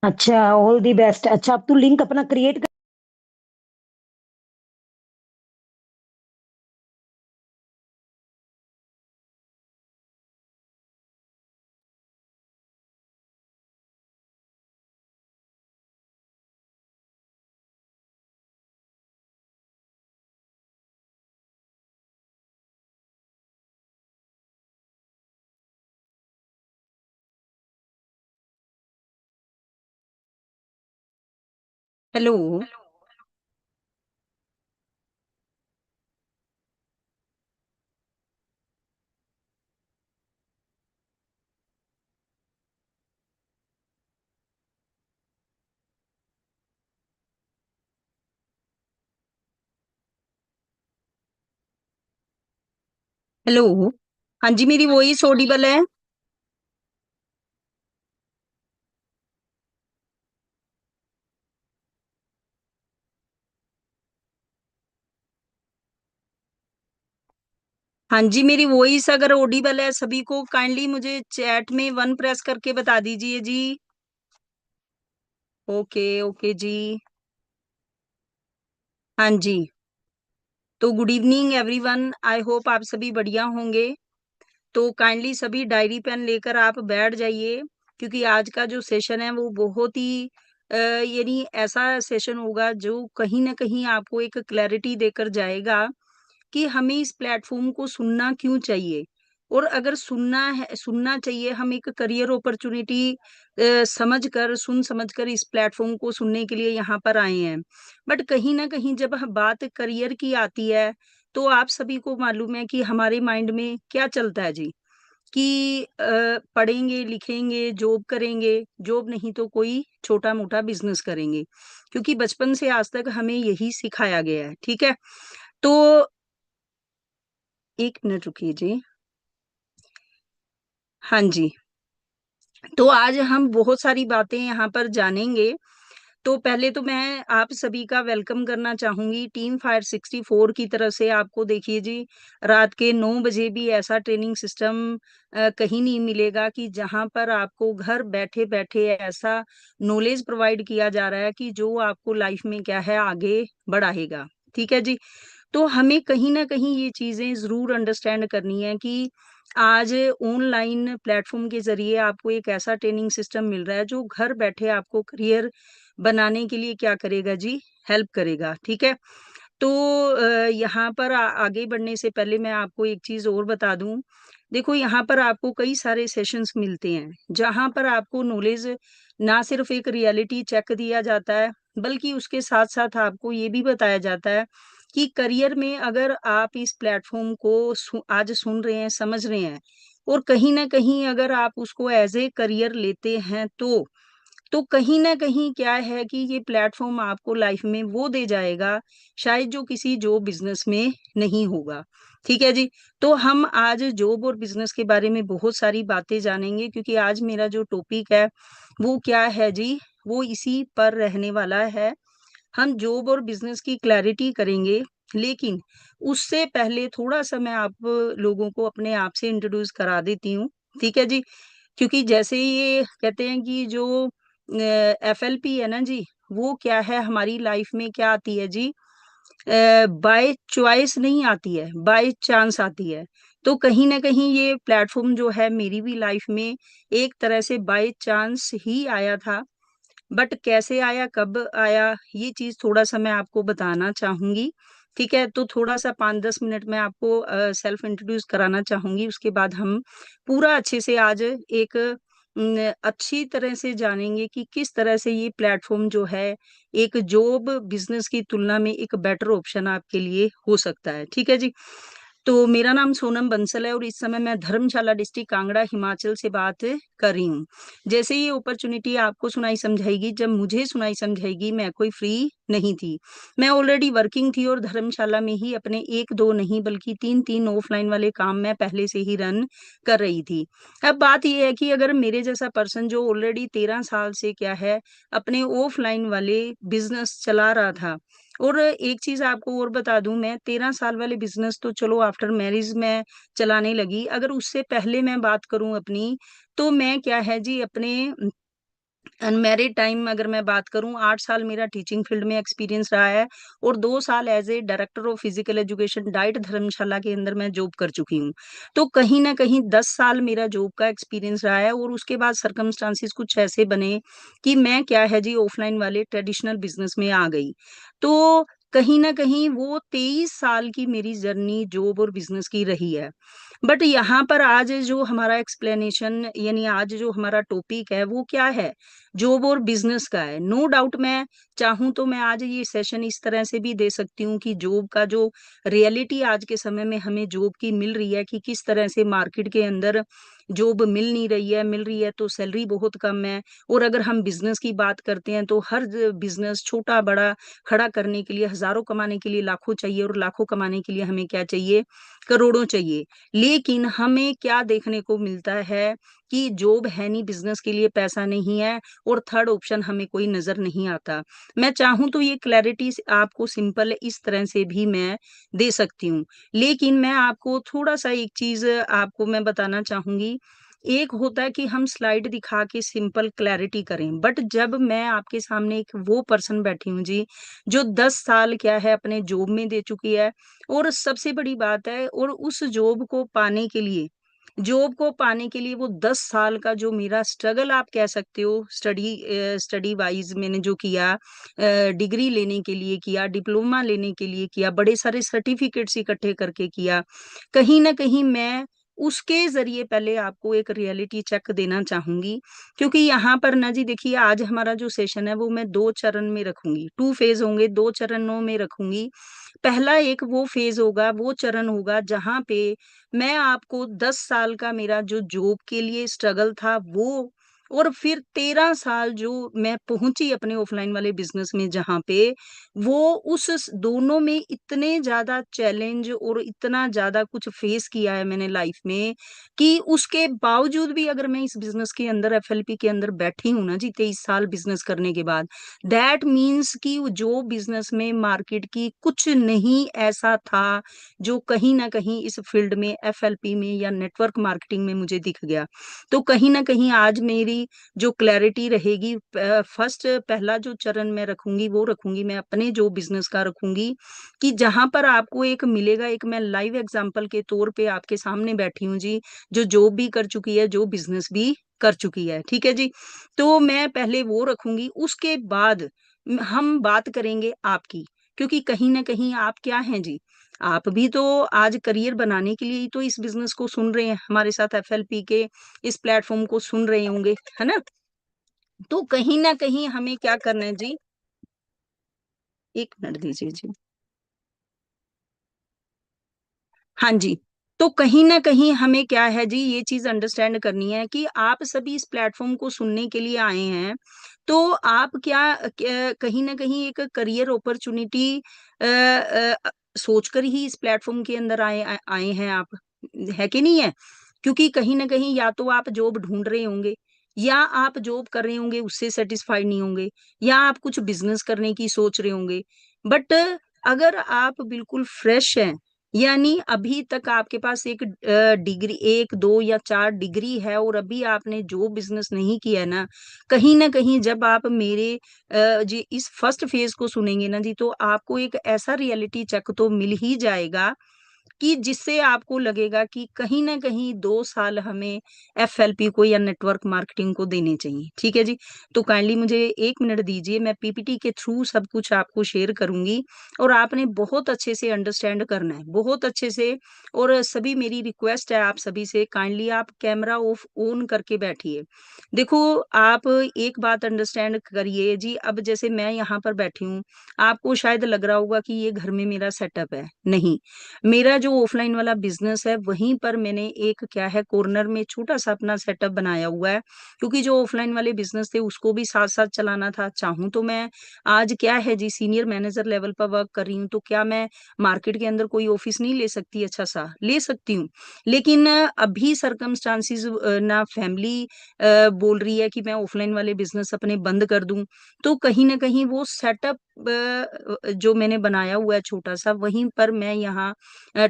अच्छा, all the best. अच्छा, अब तू लिंक अपना क्रिएट कर। हेलो। 。हेलो। हाँ जी, मेरी वॉइस ऑडिबल है? हाँ जी, मेरी वॉइस अगर ऑडिबल है सभी को, काइंडली मुझे चैट में वन प्रेस करके बता दीजिए जी। ओके ओके जी। हाँ जी। तो good evening everyone, I hope आप सभी बढ़िया होंगे। तो काइंडली सभी डायरी पेन लेकर आप बैठ जाइए, क्योंकि आज का जो सेशन है वो बहुत ही यानी ऐसा सेशन होगा जो कहीं ना कहीं आपको एक क्लैरिटी देकर जाएगा कि हमें इस प्लेटफॉर्म को सुनना क्यों चाहिए। और अगर सुनना चाहिए, हम एक करियर अपॉर्चुनिटी समझ कर इस प्लेटफॉर्म को सुनने के लिए यहाँ पर आए हैं। बट कहीं ना कहीं जब हम बात करियर की आती है, तो आप सभी को मालूम है कि हमारे माइंड में क्या चलता है जी, कि पढ़ेंगे लिखेंगे जॉब करेंगे, जॉब नहीं तो कोई छोटा मोटा बिजनेस करेंगे, क्योंकि बचपन से आज तक हमें यही सिखाया गया है। ठीक है। तो एक मिनट रुकिए जी। हाँ जी। तो आज हम बहुत सारी बातें यहाँ पर जानेंगे। तो पहले तो मैं आप सभी का वेलकम करना चाहूंगी टीम फायर 64 की तरफ से। आपको देखिए जी, रात के 9 बजे भी ऐसा ट्रेनिंग सिस्टम कहीं नहीं मिलेगा कि जहां पर आपको घर बैठे बैठे ऐसा नॉलेज प्रोवाइड किया जा रहा है कि जो आपको लाइफ में क्या है आगे बढ़ाएगा। ठीक है जी। तो हमें कहीं ना कहीं ये चीजें जरूर अंडरस्टैंड करनी है कि आज ऑनलाइन प्लेटफॉर्म के जरिए आपको एक ऐसा ट्रेनिंग सिस्टम मिल रहा है जो घर बैठे आपको करियर बनाने के लिए क्या करेगा जी, हेल्प करेगा। ठीक है। तो यहाँ पर आगे बढ़ने से पहले मैं आपको एक चीज और बता दूं। देखो, यहाँ पर आपको कई सारे सेशंस मिलते हैं जहां पर आपको नॉलेज, ना सिर्फ एक रियलिटी चेक दिया जाता है, बल्कि उसके साथ साथ आपको ये भी बताया जाता है कि करियर में अगर आप इस प्लेटफॉर्म को आज सुन रहे हैं, समझ रहे हैं, और कहीं ना कहीं अगर आप उसको एज ए करियर लेते हैं, तो कहीं ना कहीं क्या है कि ये प्लेटफॉर्म आपको लाइफ में वो दे जाएगा शायद जो किसी जॉब बिजनेस में नहीं होगा। ठीक है जी। तो हम आज जॉब और बिजनेस के बारे में बहुत सारी बातें जानेंगे, क्योंकि आज मेरा जो टॉपिक है वो क्या है जी, वो इसी पर रहने वाला है। हम जॉब और बिजनेस की क्लैरिटी करेंगे, लेकिन उससे पहले थोड़ा सा मैं आप लोगों को अपने आप से इंट्रोड्यूस करा देती हूँ। ठीक है जी। क्योंकि जैसे ये कहते हैं कि जो एफएलपी है ना जी, वो क्या है हमारी लाइफ में क्या आती है जी, बाय चॉइस नहीं आती है, बाय चांस आती है। तो कहीं ना कहीं ये प्लेटफॉर्म जो है मेरी भी लाइफ में एक तरह से बाय चांस ही आया था। बट कैसे आया, कब आया, ये चीज थोड़ा सा मैं आपको बताना चाहूंगी। ठीक है। तो थोड़ा सा 5-10 मिनट में आपको सेल्फ इंट्रोड्यूस कराना चाहूंगी, उसके बाद हम पूरा अच्छे से आज एक अच्छी तरह से जानेंगे कि किस तरह से ये प्लेटफॉर्म जो है एक जॉब बिजनेस की तुलना में एक बेटर ऑप्शन आपके लिए हो सकता है। ठीक है जी। तो मेरा नाम सोनम बंसल है और इस समय मैं धर्मशाला डिस्ट्रिक्ट कांगड़ा हिमाचल से बात कर रही हूँ। जैसे ये अपॉर्चुनिटी आपको सुनाई समझाएगी, जब मुझे सुनाई समझाएगी, मैं कोई फ्री नहीं थी। मैं ऑलरेडी वर्किंग थी और धर्मशाला में ही अपने एक दो नहीं बल्कि तीन तीन ऑफलाइन वाले काम मैं पहले से ही रन कर रही थी। अब बात यह है कि अगर मेरे जैसा पर्सन जो ऑलरेडी 13 साल से क्या है अपने ऑफलाइन वाले बिजनेस चला रहा था, और एक चीज आपको और बता दूं, मैं 13 साल वाले बिजनेस तो चलो आफ्टर मैरिज में चलाने लगी, अगर उससे पहले मैं बात करूं अपनी, तो मैं क्या है जी अपने अनमेरिड टाइम अगर मैं बात करूं, 8 साल मेरा टीचिंग फील्ड में एक्सपीरियंस रहा है और 2 साल as a director of physical education DIET Dharamshala के अंदर मैं जॉब कर चुकी हूं। तो कहीं ना कहीं 10 साल मेरा जॉब का एक्सपीरियंस रहा है, और उसके बाद सर्कमस्टांसिस कुछ ऐसे बने कि मैं क्या है जी ऑफलाइन वाले ट्रेडिशनल बिजनेस में आ गई। तो कहीं ना कहीं वो 23 साल की मेरी जर्नी जॉब और बिजनेस की रही है। बट यहाँ पर आज जो हमारा एक्सप्लेनेशन यानी आज जो हमारा टॉपिक है वो क्या है, जॉब और बिजनेस का है। नो डाउट मैं चाहूं तो मैं आज ये सेशन इस तरह से भी दे सकती हूँ कि जॉब का जो रियलिटी आज के समय में हमें जॉब की मिल रही है, कि किस तरह से मार्केट के अंदर जॉब मिल नहीं रही है, मिल रही है तो सैलरी बहुत कम है। और अगर हम बिजनेस की बात करते हैं तो हर बिजनेस छोटा बड़ा खड़ा करने के लिए हजारों कमाने के लिए लाखों चाहिए, और लाखों कमाने के लिए हमें क्या चाहिए, करोड़ों चाहिए। लेकिन हमें क्या देखने को मिलता है कि जॉब है नहीं, बिजनेस के लिए पैसा नहीं है, और थर्ड ऑप्शन हमें कोई नजर नहीं आता। मैं चाहूं तो ये क्लैरिटी आपको सिंपल इस तरह से भी मैं दे सकती हूँ। लेकिन मैं आपको थोड़ा सा एक चीज आपको मैं बताना चाहूंगी। एक होता है कि हम स्लाइड दिखा के सिंपल क्लैरिटी करें, बट जब मैं आपके सामने एक वो पर्सन बैठी हूँ जी, जो 10 साल क्या है अपने जॉब में दे चुकी है, और सबसे बड़ी बात है, और उस जॉब को पाने के लिए वो 10 साल का जो मेरा स्ट्रगल आप कह सकते हो, स्टडी वाइज मैंने जो किया, डिग्री लेने के लिए किया, डिप्लोमा लेने के लिए किया, बड़े सारे सर्टिफिकेट्स इकट्ठे करके किया, कहीं ना कहीं मैं उसके जरिए पहले आपको एक रियलिटी चेक देना चाहूंगी। क्योंकि यहाँ पर ना जी देखिए, आज हमारा जो सेशन है वो मैं 2 चरण में रखूंगी, 2 फेज होंगे, 2 चरणों में रखूंगी। पहला एक वो फेज होगा, वो चरण होगा जहां पे मैं आपको 10 साल का मेरा जो जॉब के लिए स्ट्रगल था वो, और फिर 13 साल जो मैं पहुंची अपने ऑफलाइन वाले बिजनेस में, जहां पे वो दोनों में इतने ज्यादा चैलेंज और इतना ज्यादा कुछ फेस किया है मैंने लाइफ में, कि उसके बावजूद भी अगर मैं इस बिजनेस के अंदर, एफएलपी के अंदर बैठी हूं ना जी, 23 साल बिजनेस करने के बाद, दैट मीन्स कि जो बिजनेस में मार्केट की कुछ नहीं ऐसा था जो कहीं ना कहीं इस फील्ड में, एफएलपी में या नेटवर्क मार्केटिंग में मुझे दिख गया। तो कहीं ना कहीं आज मेरी जो क्लैरिटी रहेगी, फर्स्ट पहला जो चरण मैं रखूंगी वो रखूंगी मैं अपने जो बिजनेस का रखूंगी, कि जहां पर आपको एक मिलेगा, एक मैं लाइव एग्जांपल के तौर पे आपके सामने बैठी हूँ जी, जो जॉब भी कर चुकी है, जो बिजनेस भी कर चुकी है, ठीक है जी। तो मैं पहले वो रखूंगी, उसके बाद हम बात करेंगे आपकी। क्योंकि कहीं ना कहीं आप क्या हैं जी, आप भी तो आज करियर बनाने के लिए ही तो इस बिजनेस को सुन रहे हैं, हमारे साथ एफएलपी के इस प्लेटफॉर्म को सुन रहे होंगे, है ना। तो कहीं ना कहीं हमें क्या करना है जी, 1 मिनट दीजिए जी। हाँ जी। तो कहीं ना कहीं हमें क्या है जी, ये चीज अंडरस्टैंड करनी है कि आप सभी इस प्लेटफॉर्म को सुनने के लिए आए हैं। तो आप कहीं ना कहीं एक करियर अपॉर्चुनिटी सोचकर ही इस प्लेटफॉर्म के अंदर आए हैं आप, है कि नहीं है। क्योंकि कहीं ना कहीं या तो आप जॉब ढूंढ रहे होंगे, या आप जॉब कर रहे होंगे उससे सेटिस्फाइड नहीं होंगे, या आप कुछ बिजनेस करने की सोच रहे होंगे। बट अगर आप बिल्कुल फ्रेश हैं, यानी अभी तक आपके पास एक डिग्री, 1 2 या 4 डिग्री है, और अभी आपने जो बिजनेस नहीं किया है ना कहीं जब आप मेरे जी इस फर्स्ट फेज को सुनेंगे ना जी, तो आपको एक ऐसा रियलिटी चेक तो मिल ही जाएगा, कि जिससे आपको लगेगा कि कहीं ना कहीं 2 साल हमें एफएलपी को या नेटवर्क मार्केटिंग को देने चाहिए, ठीक है जी। तो काइंडली मुझे 1 मिनट दीजिए, मैं पीपीटी के थ्रू सब कुछ आपको शेयर करूंगी, और आपने बहुत अच्छे से अंडरस्टैंड करना है, बहुत अच्छे से। और सभी मेरी रिक्वेस्ट है आप सभी से, काइंडली आप कैमरा ऑफ ऑन करके बैठिए। देखो, आप एक बात अंडरस्टैंड करिए जी, अब जैसे मैं यहाँ पर बैठी हूँ, आपको शायद लग रहा होगा कि ये घर में मेरा सेटअप है, नहीं। मेरा जो ऑफलाइन वाला बिजनेस है, वहीं पर मैंने एक क्या है, कॉर्नर में छोटा सा अपना सेटअप बनाया हुआ है। क्योंकि जो ऑफलाइन वाले बिजनेस थे उसको भी साथ साथ चलाना था। चाहूँ तो मैं आज क्या है जी, सीनियर मैनेजर लेवल पर वर्क कर रही हूँ, तो क्या मैं मार्केट के अंदर कोई ऑफिस नहीं ले सकती, अच्छा सा ले सकती हूँ। लेकिन अभी सरकमस्टांसिस ना फैमिली बोल रही है कि मैं ऑफलाइन वाले बिजनेस अपने बंद कर दूं। तो कहीं ना कहीं वो सेटअप जो मैंने बनाया हुआ है छोटा सा, वहीं पर मैं यहाँ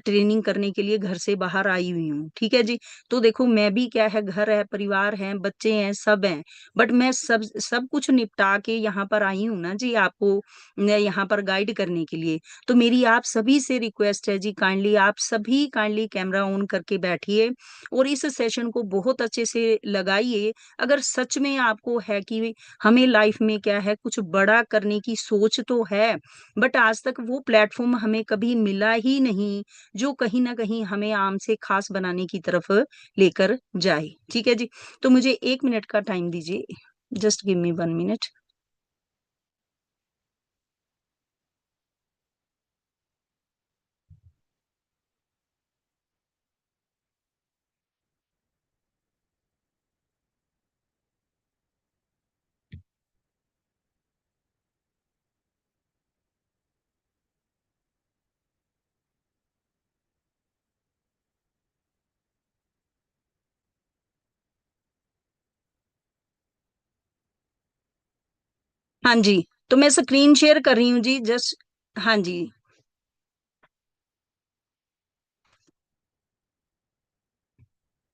ट्रेनिंग करने के लिए घर से बाहर आई हुई हूँ, ठीक है जी। तो देखो, मैं भी क्या है, घर है, परिवार है, बच्चे हैं, सब हैं, बट मैं सब सब कुछ निपटा के यहाँ पर आई हूँ ना जी, आपको यहाँ पर गाइड करने के लिए। तो मेरी आप सभी से रिक्वेस्ट है जी, काइंडली आप सभी काइंडली कैमरा ऑन करके बैठिए, और इस सेशन को बहुत अच्छे से लगाइए। अगर सच में आपको है कि हमें लाइफ में क्या है, कुछ बड़ा करने की सोच तो है, बट आज तक वो प्लेटफॉर्म हमें कभी मिला ही नहीं, जो कहीं ना कहीं हमें आम से खास बनाने की तरफ लेकर जाए, ठीक है जी। तो मुझे 1 मिनट का टाइम दीजिए। Just give me 1 minute. हाँ जी, तो मैं स्क्रीन शेयर कर रही हूँ जी, जस्ट। हाँ जी।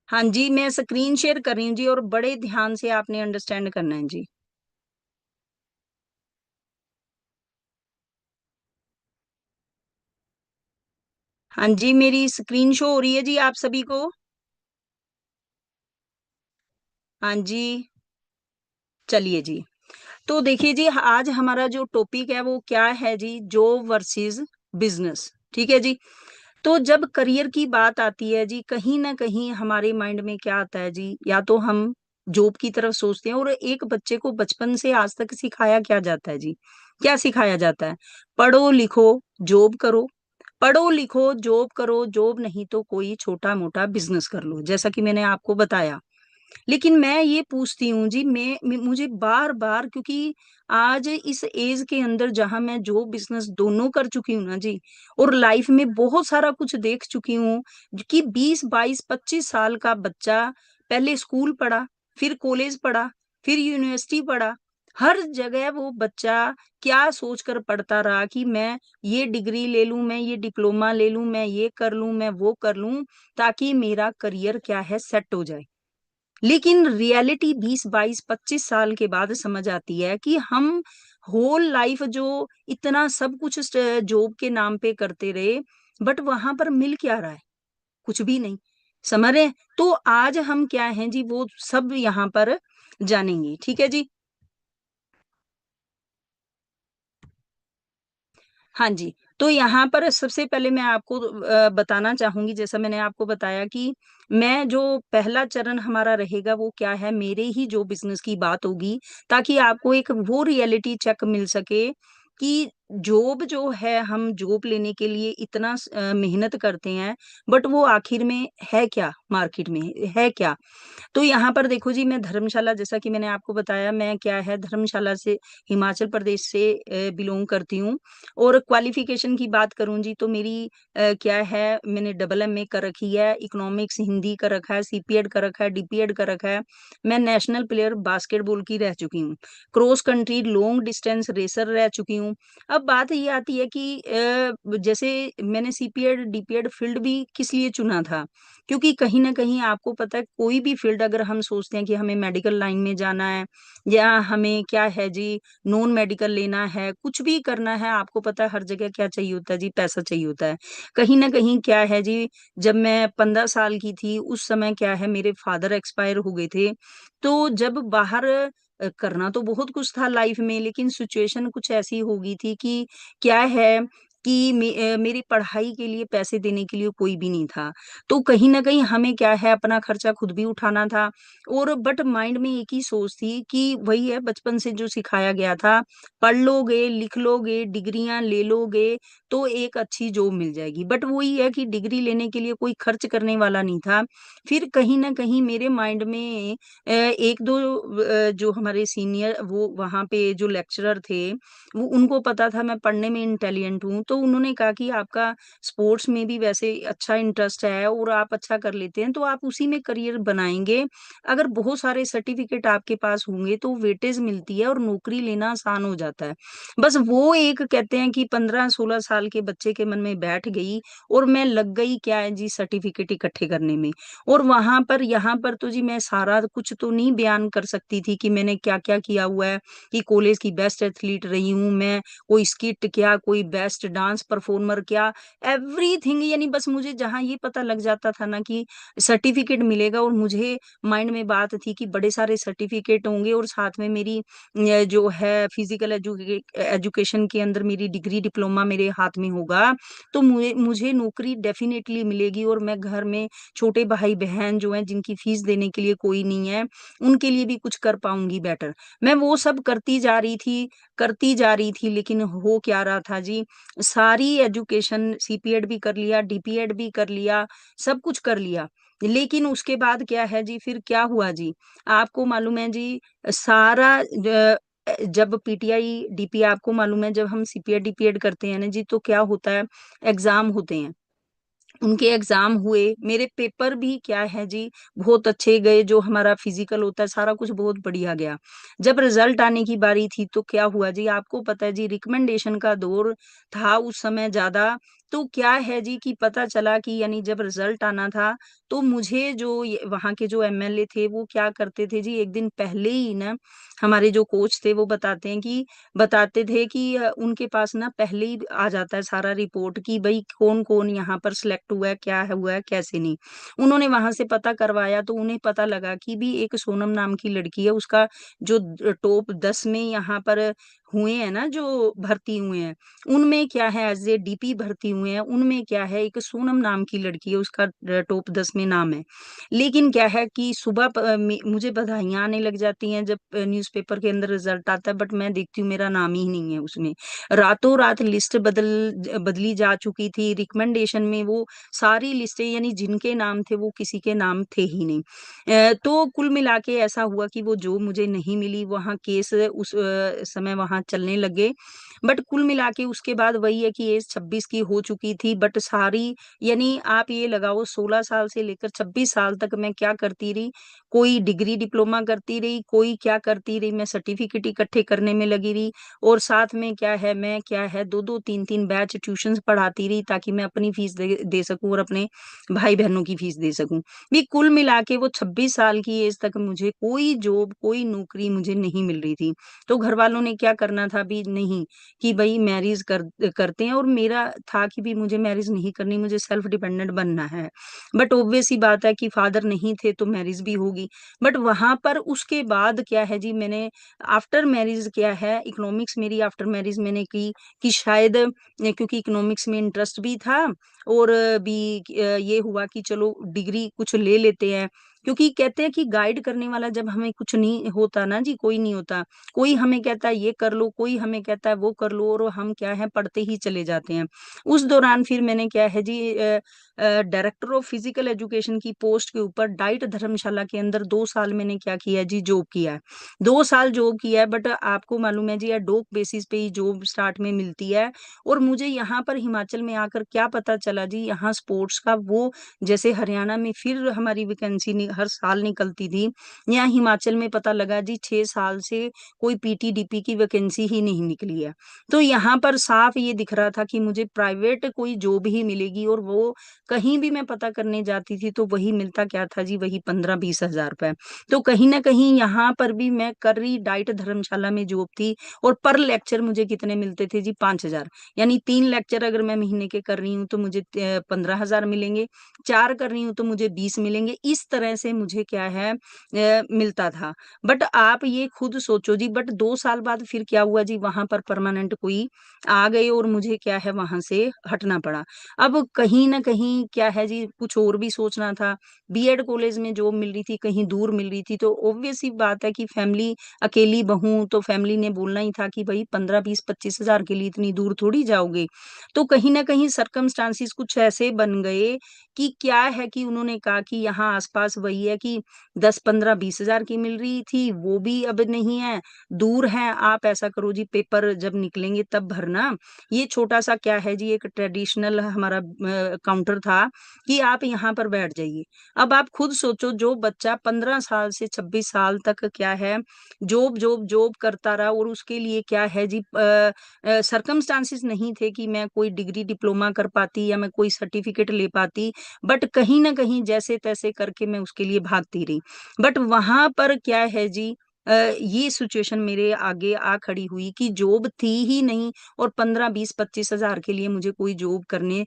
हाँ जी, मैं स्क्रीन शेयर कर रही हूँ जी, और बड़े ध्यान से आपने अंडरस्टैंड करना है जी। हाँ जी, मेरी स्क्रीन शो हो रही है जी आप सभी को। हाँ जी, चलिए जी। तो देखिए जी, आज हमारा जो टॉपिक है वो क्या है जी, जॉब वर्सेस बिजनेस। ठीक है जी। तो जब करियर की बात आती है जी, कहीं ना कहीं हमारे माइंड में क्या आता है जी, या तो हम जॉब की तरफ सोचते हैं। और एक बच्चे को बचपन से आज तक सिखाया क्या जाता है जी, क्या सिखाया जाता है? पढ़ो लिखो, जॉब करो। पढ़ो लिखो, जॉब करो, जॉब नहीं तो कोई छोटा मोटा बिजनेस कर लो, जैसा कि मैंने आपको बताया। लेकिन मैं ये पूछती हूँ जी, मुझे बार बार, क्योंकि आज इस एज के अंदर जहां मैं जॉब बिजनेस दोनों कर चुकी हूँ ना जी, और लाइफ में बहुत सारा कुछ देख चुकी हूँ, कि 20 22 25 साल का बच्चा पहले स्कूल पढ़ा, फिर कॉलेज पढ़ा, फिर यूनिवर्सिटी पढ़ा। हर जगह वो बच्चा क्या सोचकर पढ़ता रहा कि मैं ये डिग्री ले लूं, मैं ये डिप्लोमा ले लूं, मैं ये कर लूं, मैं वो कर लूं, ताकि मेरा करियर क्या है, सेट हो जाए। लेकिन रियलिटी 20 22 25 साल के बाद समझ आती है कि हम होल लाइफ जो इतना सब कुछ जॉब के नाम पे करते रहे, बट वहां पर मिल क्या रहा है? कुछ भी नहीं। समझ रहे हैं? तो आज हम क्या हैं जी, वो सब यहाँ पर जानेंगे। ठीक है जी। हाँ जी, तो यहाँ पर सबसे पहले मैं आपको बताना चाहूँगी, जैसा मैंने आपको बताया कि मैं जो पहला चरण हमारा रहेगा वो क्या है, मेरे ही जो बिज़नेस की बात होगी, ताकि आपको एक वो रियलिटी चेक मिल सके कि जॉब जो है, हम जॉब लेने के लिए इतना मेहनत करते हैं, बट वो आखिर में है क्या, मार्केट में है क्या? तो यहाँ पर देखो जी, मैं धर्मशाला, जैसा कि मैंने आपको बताया, मैं क्या है, धर्मशाला से, हिमाचल प्रदेश से बिलोंग करती हूँ। और क्वालिफिकेशन की बात करूँ जी, तो मेरी क्या है, मैंने डबल एमए कर रखी है, इकोनॉमिक्स हिंदी कर रखा है, सीपीएड कर रखा है, डीपीएड कर रखा है। मैं नेशनल प्लेयर बास्केटबॉल की रह चुकी हूँ, cross country long distance racer रह चुकी हूँ। अब बात ये आती है कि जैसे मैंने सीपीएड डीपीएड फील्ड भी किस लिए चुना था, क्योंकि कहीं ना कहीं आपको पता है, कोई भी फील्ड अगर हम सोचते हैं कि हमें मेडिकल लाइन में जाना है, या हमें क्या है जी, नॉन मेडिकल लेना है, कुछ भी करना है, आपको पता है हर जगह क्या चाहिए होता है जी, पैसा चाहिए होता है। कहीं ना कहीं क्या है जी, जब मैं 15 साल की थी, उस समय क्या है, मेरे फादर एक्सपायर हो गए थे। तो जब बाहर करना तो बहुत कुछ था लाइफ में, लेकिन सिचुएशन कुछ ऐसी हो गई थी कि क्या है कि मेरी पढ़ाई के लिए पैसे देने के लिए कोई भी नहीं था। तो कहीं न कहीं हमें क्या है, अपना खर्चा खुद भी उठाना था। और बट माइंड में एक ही सोच थी कि वही है, बचपन से जो सिखाया गया था, पढ़ लोगे, लिख लोगे, डिग्रियाँ ले लोगे, तो एक अच्छी जॉब मिल जाएगी। बट वही है कि डिग्री लेने के लिए कोई खर्च करने वाला नहीं था। फिर कहीं न कहीं मेरे माइंड में 1-2 जो हमारे सीनियर, वो वहाँ पे जो लेक्चरर थे, वो उनको पता था मैं पढ़ने में इंटेलिजेंट हूँ, तो उन्होंने कहा कि आपका स्पोर्ट्स में भी वैसे अच्छा इंटरेस्ट है और आप अच्छा कर लेते हैं, तो आप उसी में करियर बनाएँगे। अगर बहुत सारे सर्टिफ़िकेट आपके पास होंगे तो वेटेज मिलती है और नौकरी लेना आसान हो जाता है। बस वो एक कहते हैं कि 15-16 साल के बच्चे के मन में बैठ गई, और मैं लग गई क्या है जी, सर्टिफ़िकेट इकट्ठे करने में। और वहाँ पर, यहाँ पर तो जी मैं सारा कुछ तो नहीं बयान कर सकती थी कि मैंने क्या-क्या किया हुआ है, कि कॉलेज की बेस्ट एथलीट रही हूँ मैं, कोई स्किट किया, कोई बेस्ट डांस परफॉर्मर क्या, एवरीथिंग, यानी बस मुझे जहाँ ये पता लग जाता था ना कि सर्टिफिकेट मिलेगा, और मुझे माइंड में बात थी कि बड़े सारे सर्टिफिकेट होंगे और साथ में मेरी जो है फिजिकल एजुकेशन के अंदर मेरी डिग्री डिप्लोमा मेरे हाथ में होगा, तो मुझे मुझे नौकरी डेफिनेटली मिलेगी, और मैं घर में छोटे भाई बहन जो हैं जिनकी फीस देने के लिए कोई नहीं है, उनके लिए भी कुछ कर पाऊंगी बेटर। मैं वो सब करती जा रही थी, लेकिन हो क्या रहा था जी, सारी एजुकेशन, सीपीएड भी कर लिया, डीपीएड भी कर लिया, सब कुछ कर लिया, लेकिन उसके बाद क्या है जी, फिर क्या हुआ जी, आपको मालूम है जी, सारा जब पीटीआई डीपी, आपको मालूम है जब हम सीपीएड डीपीएड करते हैं ना जी, तो क्या होता है, एग्जाम होते हैं, उनके एग्जाम हुए, मेरे पेपर भी क्या है जी, बहुत अच्छे गए, जो हमारा फिजिकल होता है सारा कुछ बहुत बढ़िया गया। जब रिजल्ट आने की बारी थी तो क्या हुआ जी, आपको पता है जी, रिकमेंडेशन का दौर था उस समय ज्यादा, तो क्या है जी कि पता चला कि यानी जब रिजल्ट आना था, तो मुझे जो वहां के जो एमएलए थे वो क्या करते थे जी, एक दिन पहले ही ना, हमारे जो कोच थे वो बताते थे कि उनके पास ना पहले ही आ जाता है सारा रिपोर्ट कि भाई कौन कौन यहाँ पर सिलेक्ट हुआ है कैसे नहीं। उन्होंने वहां से पता करवाया तो उन्हें पता लगा कि भी एक सोनम नाम की लड़की है, उसका जो टॉप 10 में यहाँ पर हुए हैं ना, जो भर्ती हुए हैं, उनमें क्या है, एज ए डीपी भर्ती हुए हैं, उनमें क्या है, एक सोनम नाम की लड़की है, उसका टॉप 10 में नाम है। लेकिन क्या है कि सुबह मुझे बधाइयां आने लग जाती हैं जब न्यूज़पेपर के अंदर रिजल्ट आता है, बट मैं देखती हूँ मेरा नाम ही नहीं है उसमें। रातों रात लिस्ट बदली जा चुकी थी, रिकमेंडेशन में वो सारी लिस्टें, यानी जिनके नाम थे वो किसी के नाम थे ही नहीं। तो कुल मिला के ऐसा हुआ कि वो जॉब मुझे नहीं मिली, वहाँ केस उस समय वहाँ चलने लगे, बट कुल मिला के उसके बाद वही है कि एज 26 की हो चुकी थी, बट सारी, यानी आप ये लगाओ 16 साल से लेकर 26 साल तक मैं क्या करती रही, कोई डिग्री डिप्लोमा करती रही, कोई क्या करती रही, मैं सर्टिफिकेट इकट्ठे करने में लगी रही, और साथ में क्या है, मैं क्या है, दो दो तीन तीन बैच ट्यूशंस पढ़ाती रही, ताकि मैं अपनी फीस दे सकूं और अपने भाई बहनों की फीस दे सकूं। भी कुल मिला के वो 26 साल की एज तक मुझे कोई जॉब, कोई नौकरी मुझे नहीं मिल रही थी। तो घर वालों ने क्या करना था, भी नहीं कि भाई मैरिज करते हैं, और मेरा था कि भी मुझे मैरिज नहीं करनी, मुझे सेल्फ डिपेंडेंट बनना है। बट ऑब्वियस ही बात है कि फादर नहीं थे तो मैरिज भी होगी। बट वहां पर उसके बाद क्या है जी, मैंने आफ्टर मैरिज क्या है, इकोनॉमिक्स मेरी आफ्टर मैरिज मैंने की, कि शायद क्योंकि इकोनॉमिक्स में इंटरेस्ट भी था, और भी ये हुआ कि चलो डिग्री कुछ ले लेते हैं, क्योंकि कहते हैं कि गाइड करने वाला जब हमें कुछ नहीं होता ना जी, कोई नहीं होता, कोई हमें कहता है ये कर लो, कोई हमें कहता है वो कर लो, और हम क्या है, पढ़ते ही चले जाते हैं। उस दौरान फिर मैंने क्या है जी, डायरेक्टर ऑफ फिजिकल एजुकेशन की पोस्ट के ऊपर डाइट धर्मशाला के अंदर 2 साल मैंने क्या किया है जी, जॉब किया है। 2 साल जॉब किया है, बट आपको मालूम है जी, एडोक बेसिस पे ही जॉब स्टार्ट में मिलती है। और मुझे यहाँ पर हिमाचल में आकर क्या पता चला जी, यहाँ स्पोर्ट्स का वो, जैसे हरियाणा में फिर हमारी वैकेंसी हर साल निकलती थी, यहाँ हिमाचल में पता लगा जी 6 साल से कोई पीटीडीपी की वैकेंसी ही नहीं निकली है। तो यहाँ पर साफ ये दिख रहा था कि मुझे प्राइवेट कोई जॉब ही मिलेगी, और वो कहीं भी मैं पता करने जाती थी तो वही मिलता क्या था जी, वही 15-20 हजार रुपए। तो कहीं ना कहीं यहाँ पर भी मैं कर रही डाइट धर्मशाला में जॉब थी, और पर लेक्चर मुझे कितने मिलते थे जी, 5 हजार। यानी 3 लेक्चर अगर मैं महीने के कर रही हूँ तो मुझे 15 हजार मिलेंगे, 4 कर रही हूँ तो मुझे 20 मिलेंगे, इस तरह से मुझे क्या है मिलता था। बट आप ये खुद सोचो जी, बट 2 साल बाद फिर क्या हुआ जी, वहां पर परमानेंट कोई आ गए, और मुझे क्या है वहां से हटना पड़ा। अब कहीं ना कहीं क्या है जी, कुछ और भी सोचना था, बीएड कॉलेज में जॉब मिल रही थी, कहीं दूर मिल रही थी, तो ऑब्वियस ही बात है कि फैमिली, अकेली बहू, तो फैमिली ने बोलना ही था कि भाई 15-20-25 हजार के लिए इतनी दूर थोड़ी जाओगे। तो कहीं ना कहीं सरकमस्टांसिस कुछ ऐसे बन गए कि क्या है कि उन्होंने कहा कि यहाँ आसपास वही है कि 10-15-20 हजार की मिल रही थी, वो भी अब नहीं है, दूर है। आप ऐसा करो जी, पेपर जब निकलेंगे तब भरना। ये छोटा सा क्या है जी, एक ट्रेडिशनल हमारा काउंटर था कि आप यहाँ पर बैठ जाइए। अब आप खुद सोचो, जो बच्चा 15 साल से 26 साल तक क्या है, जॉब जॉब जॉब करता रहा, और उसके लिए क्या है जी, सरकमस्टांसिस नहीं थे कि मैं कोई डिग्री डिप्लोमा कर पाती या मैं कोई सर्टिफिकेट ले पाती, बट कहीं ना कहीं जैसे तैसे करके मैं उसके लिए भागती रही। बट वहां पर क्या है जी, ये सिचुएशन मेरे आगे आ खड़ी हुई कि जॉब थी ही नहीं, और 15, 20, 25 हजार के लिए मुझे कोई जॉब करने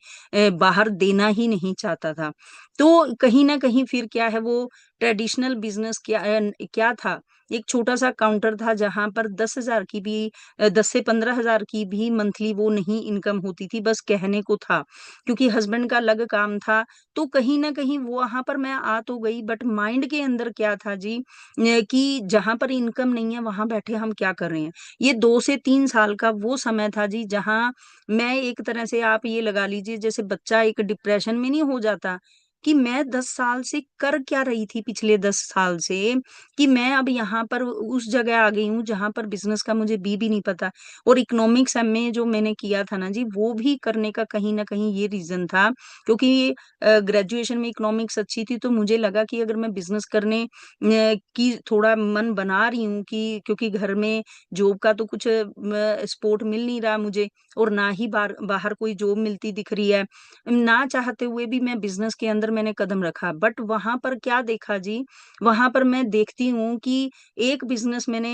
बाहर देना ही नहीं चाहता था। तो कहीं ना कहीं फिर क्या है, वो ट्रेडिशनल बिजनेस क्या था, एक छोटा सा काउंटर था जहां पर 10 हजार की भी 10 से 15 हजार की भी मंथली वो नहीं इनकम होती थी, बस कहने को था, क्योंकि हस्बैंड का अलग काम था। तो कहीं ना कहीं वो वहां पर मैं आ तो गई, बट माइंड के अंदर क्या था जी, कि जहां पर इनकम नहीं है वहां बैठे हम क्या कर रहे हैं। ये 2 से 3 साल का वो समय था जी, जहां मैं एक तरह से आप ये लगा लीजिए, जैसे बच्चा एक डिप्रेशन में नहीं हो जाता, कि मैं 10 साल से कर क्या रही थी, पिछले 10 साल से, कि मैं अब यहाँ पर उस जगह आ गई हूँ जहां पर बिजनेस का मुझे बी भी नहीं पता। और इकोनॉमिक्स एमए जो मैंने किया था ना जी, वो भी करने का कहीं ना कहीं ये रीजन था, क्योंकि ग्रेजुएशन में इकोनॉमिक्स अच्छी थी, तो मुझे लगा कि अगर मैं बिजनेस करने की थोड़ा मन बना रही हूँ, कि क्योंकि घर में जॉब का तो कुछ सपोर्ट मिल नहीं रहा मुझे, और ना ही बाहर बाहर कोई जॉब मिलती दिख रही है, ना चाहते हुए भी मैं बिजनेस के अंदर मैंने कदम रखा। बट वहां पर क्या देखा जी, वहां पर मैं देखती हूँ कि एक बिजनेस मैंने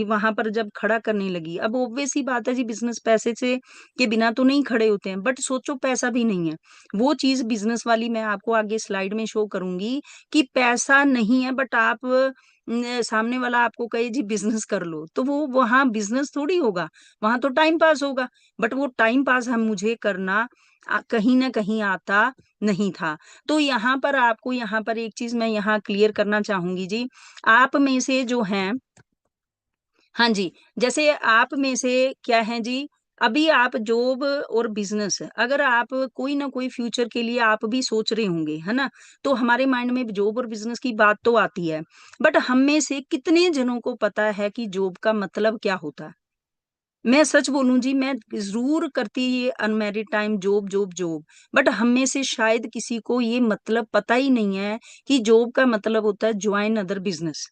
वहां पर जब खड़ा करने लगी, अब ऑब्वियस ही बात है जी, बिजनेस पैसे से के बिना तो नहीं खड़े होते हैं, बट सोचो पैसा भी नहीं है, वो चीज बिजनेस वाली मैं आपको आगे स्लाइड में शो करूंगी, कि पैसा नहीं है, बट आप सामने वाला आपको कहे जी बिजनेस कर लो, तो वो वहां बिजनेस थोड़ी होगा, वहां तो टाइम पास होगा। बट वो टाइम पास हम मुझे करना कहीं ना कहीं आता नहीं था। तो यहाँ पर आपको, यहाँ पर एक चीज मैं यहाँ क्लियर करना चाहूंगी जी, आप में से जो हैं, हाँ जी, जैसे आप में से क्या है जी, अभी आप जॉब और बिजनेस, अगर आप कोई ना कोई फ्यूचर के लिए आप भी सोच रहे होंगे, है ना, तो हमारे माइंड में जॉब और बिजनेस की बात तो आती है, बट हम में से कितने जनों को पता है कि जॉब का मतलब क्या होता है। मैं सच बोलूं जी, मैं जरूर करती ये unmarried time job job job, but हम में से शायद किसी को ये मतलब पता ही नहीं है कि जॉब का मतलब होता है join other business.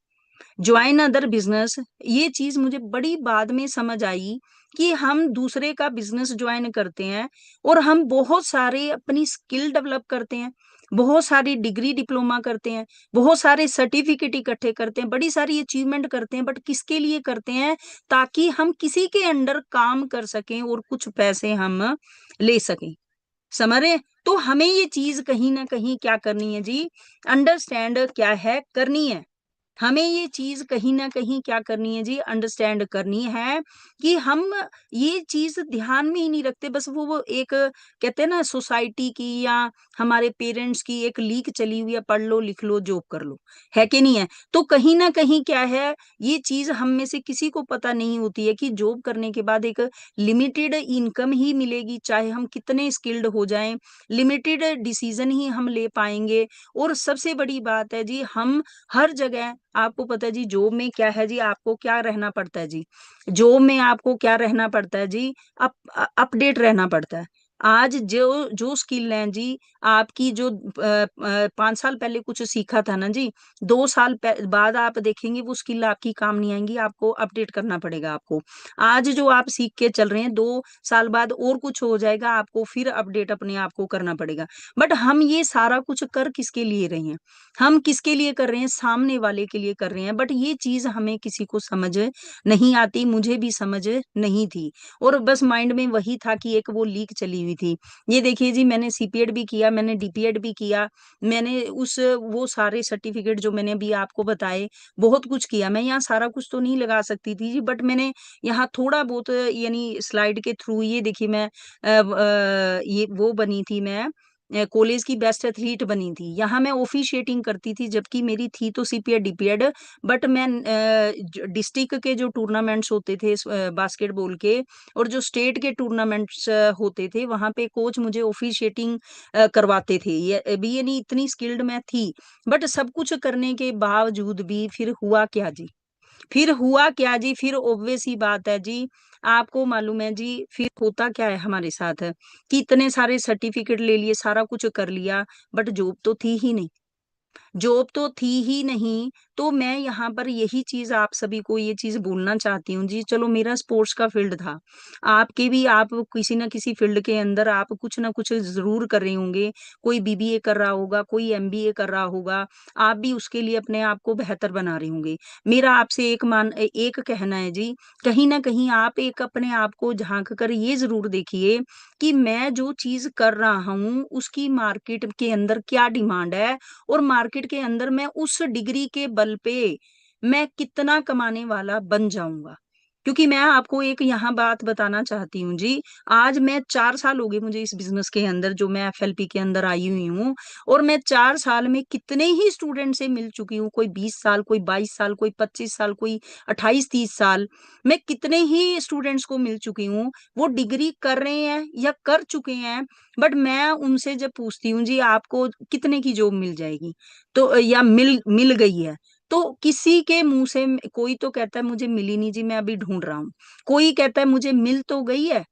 Join other business, ये चीज मुझे बड़ी बाद में समझ आई, कि हम दूसरे का बिजनेस ज्वाइन करते हैं, और हम बहुत सारे अपनी स्किल डेवलप करते हैं, बहुत सारी डिग्री डिप्लोमा करते हैं, बहुत सारे सर्टिफिकेट इकट्ठे करते हैं, बड़ी सारी अचीवमेंट करते हैं, बट किसके लिए करते हैं, ताकि हम किसी के अंडर काम कर सकें और कुछ पैसे हम ले सकें। समझ रहे हैं? तो हमें ये चीज कहीं ना कहीं क्या करनी है जी, अंडरस्टैंड क्या है करनी है, हमें ये चीज कहीं ना कहीं क्या करनी है जी, अंडरस्टैंड करनी है, कि हम ये चीज ध्यान में ही नहीं रखते, बस वो एक कहते हैं ना, सोसाइटी की या हमारे पेरेंट्स की एक लीक चली हुई है, पढ़ लो लिख लो जॉब कर लो, है कि नहीं है। तो कहीं ना कहीं क्या है, ये चीज हम में से किसी को पता नहीं होती है कि जॉब करने के बाद एक लिमिटेड इनकम ही मिलेगी, चाहे हम कितने स्किल्ड हो जाएं, लिमिटेड डिसीजन ही हम ले पाएंगे। और सबसे बड़ी बात है जी, हम हर जगह, आपको पता है जी जॉब में क्या है जी, आपको क्या रहना पड़ता है जी, जॉब में आपको क्या रहना पड़ता है जी, अपडेट रहना पड़ता है। आज जो जो स्किल है जी, आपकी जो 5 साल पहले कुछ सीखा था ना जी, 2 साल बाद आप देखेंगे वो स्किल आपकी काम नहीं आएंगी, आपको अपडेट करना पड़ेगा आपको। आज जो आप सीख के चल रहे हैं, 2 साल बाद और कुछ हो जाएगा, आपको फिर अपडेट अपने आप को करना पड़ेगा। बट हम ये सारा कुछ कर किसके लिए रहे हैं, हम किसके लिए कर रहे हैं, सामने वाले के लिए कर रहे हैं, बट ये चीज हमें किसी को समझ नहीं आती, मुझे भी समझ नहीं थी। और बस माइंड में वही था कि एक वो लीक चली हुई थी। ये देखिए जी, मैंने सीपीएड भी किया, मैंने डीपीएड भी किया, मैंने उस वो सारे सर्टिफिकेट जो मैंने अभी आपको बताए, बहुत कुछ किया। मैं यहाँ सारा कुछ तो नहीं लगा सकती थी जी, बट मैंने यहाँ थोड़ा बहुत, यानी स्लाइड के थ्रू, ये देखिए मैं ये वो बनी थी, मैं कॉलेज की बेस्ट एथलीट बनी थी, यहाँ मैं ऑफिशिएटिंग करती थी, जबकि मेरी थी तो सीपीएड डीपीएड, बट मैं डिस्ट्रिक्ट के जो टूर्नामेंट्स होते थे बास्केटबॉल के, और जो स्टेट के टूर्नामेंट्स होते थे, वहां पे कोच मुझे ऑफिशिएटिंग करवाते थे, ये अभी यानी इतनी स्किल्ड मैं थी। बट सब कुछ करने के बावजूद भी फिर हुआ क्या जी, फिर हुआ क्या जी, फिर ऑब्वियस ही बात है जी, आपको मालूम है जी, फिर होता क्या है हमारे साथ, कि इतने सारे सर्टिफिकेट ले लिए, सारा कुछ कर लिया, बट जॉब तो थी ही नहीं। जॉब तो थी ही नहीं। तो मैं यहाँ पर यही चीज आप सभी को ये चीज बोलना चाहती हूँ जी। चलो मेरा स्पोर्ट्स का फील्ड था, आपके भी, आप किसी ना किसी फील्ड के अंदर आप कुछ ना कुछ जरूर कर रहे होंगे। कोई बीबीए कर रहा होगा, कोई एमबीए कर रहा होगा, आप भी उसके लिए अपने आप को बेहतर बना रहे होंगे। मेरा आपसे एक कहना है जी, कहीं ना कहीं आप एक अपने आप को झांक कर ये जरूर देखिए कि मैं जो चीज कर रहा हूँ उसकी मार्केट के अंदर क्या डिमांड है, और मार्केट के अंदर मैं उस डिग्री के बल पे मैं कितना कमाने वाला बन जाऊंगा। क्योंकि मैं आपको एक यहाँ बात बताना चाहती हूँ जी, आज मैं 4 साल हो गए मुझे इस बिजनेस के अंदर, जो मैं एफएलपी के अंदर आई हुई हूँ। और मैं 4 साल में कितने ही स्टूडेंट से मिल चुकी हूँ, कोई 20 साल, कोई 22 साल, कोई 25 साल, कोई 28-30 साल। मैं कितने ही स्टूडेंट्स को मिल चुकी हूँ, वो डिग्री कर रहे हैं या कर चुके हैं। बट मैं उनसे जब पूछती हूँ जी आपको कितने की जॉब मिल जाएगी, तो या मिल मिल गई है, तो किसी के मुंह से कोई तो कहता है मुझे मिली नहीं जी, मैं अभी ढूंढ रहा हूँ। कोई कहता है मुझे मिल तो गई है,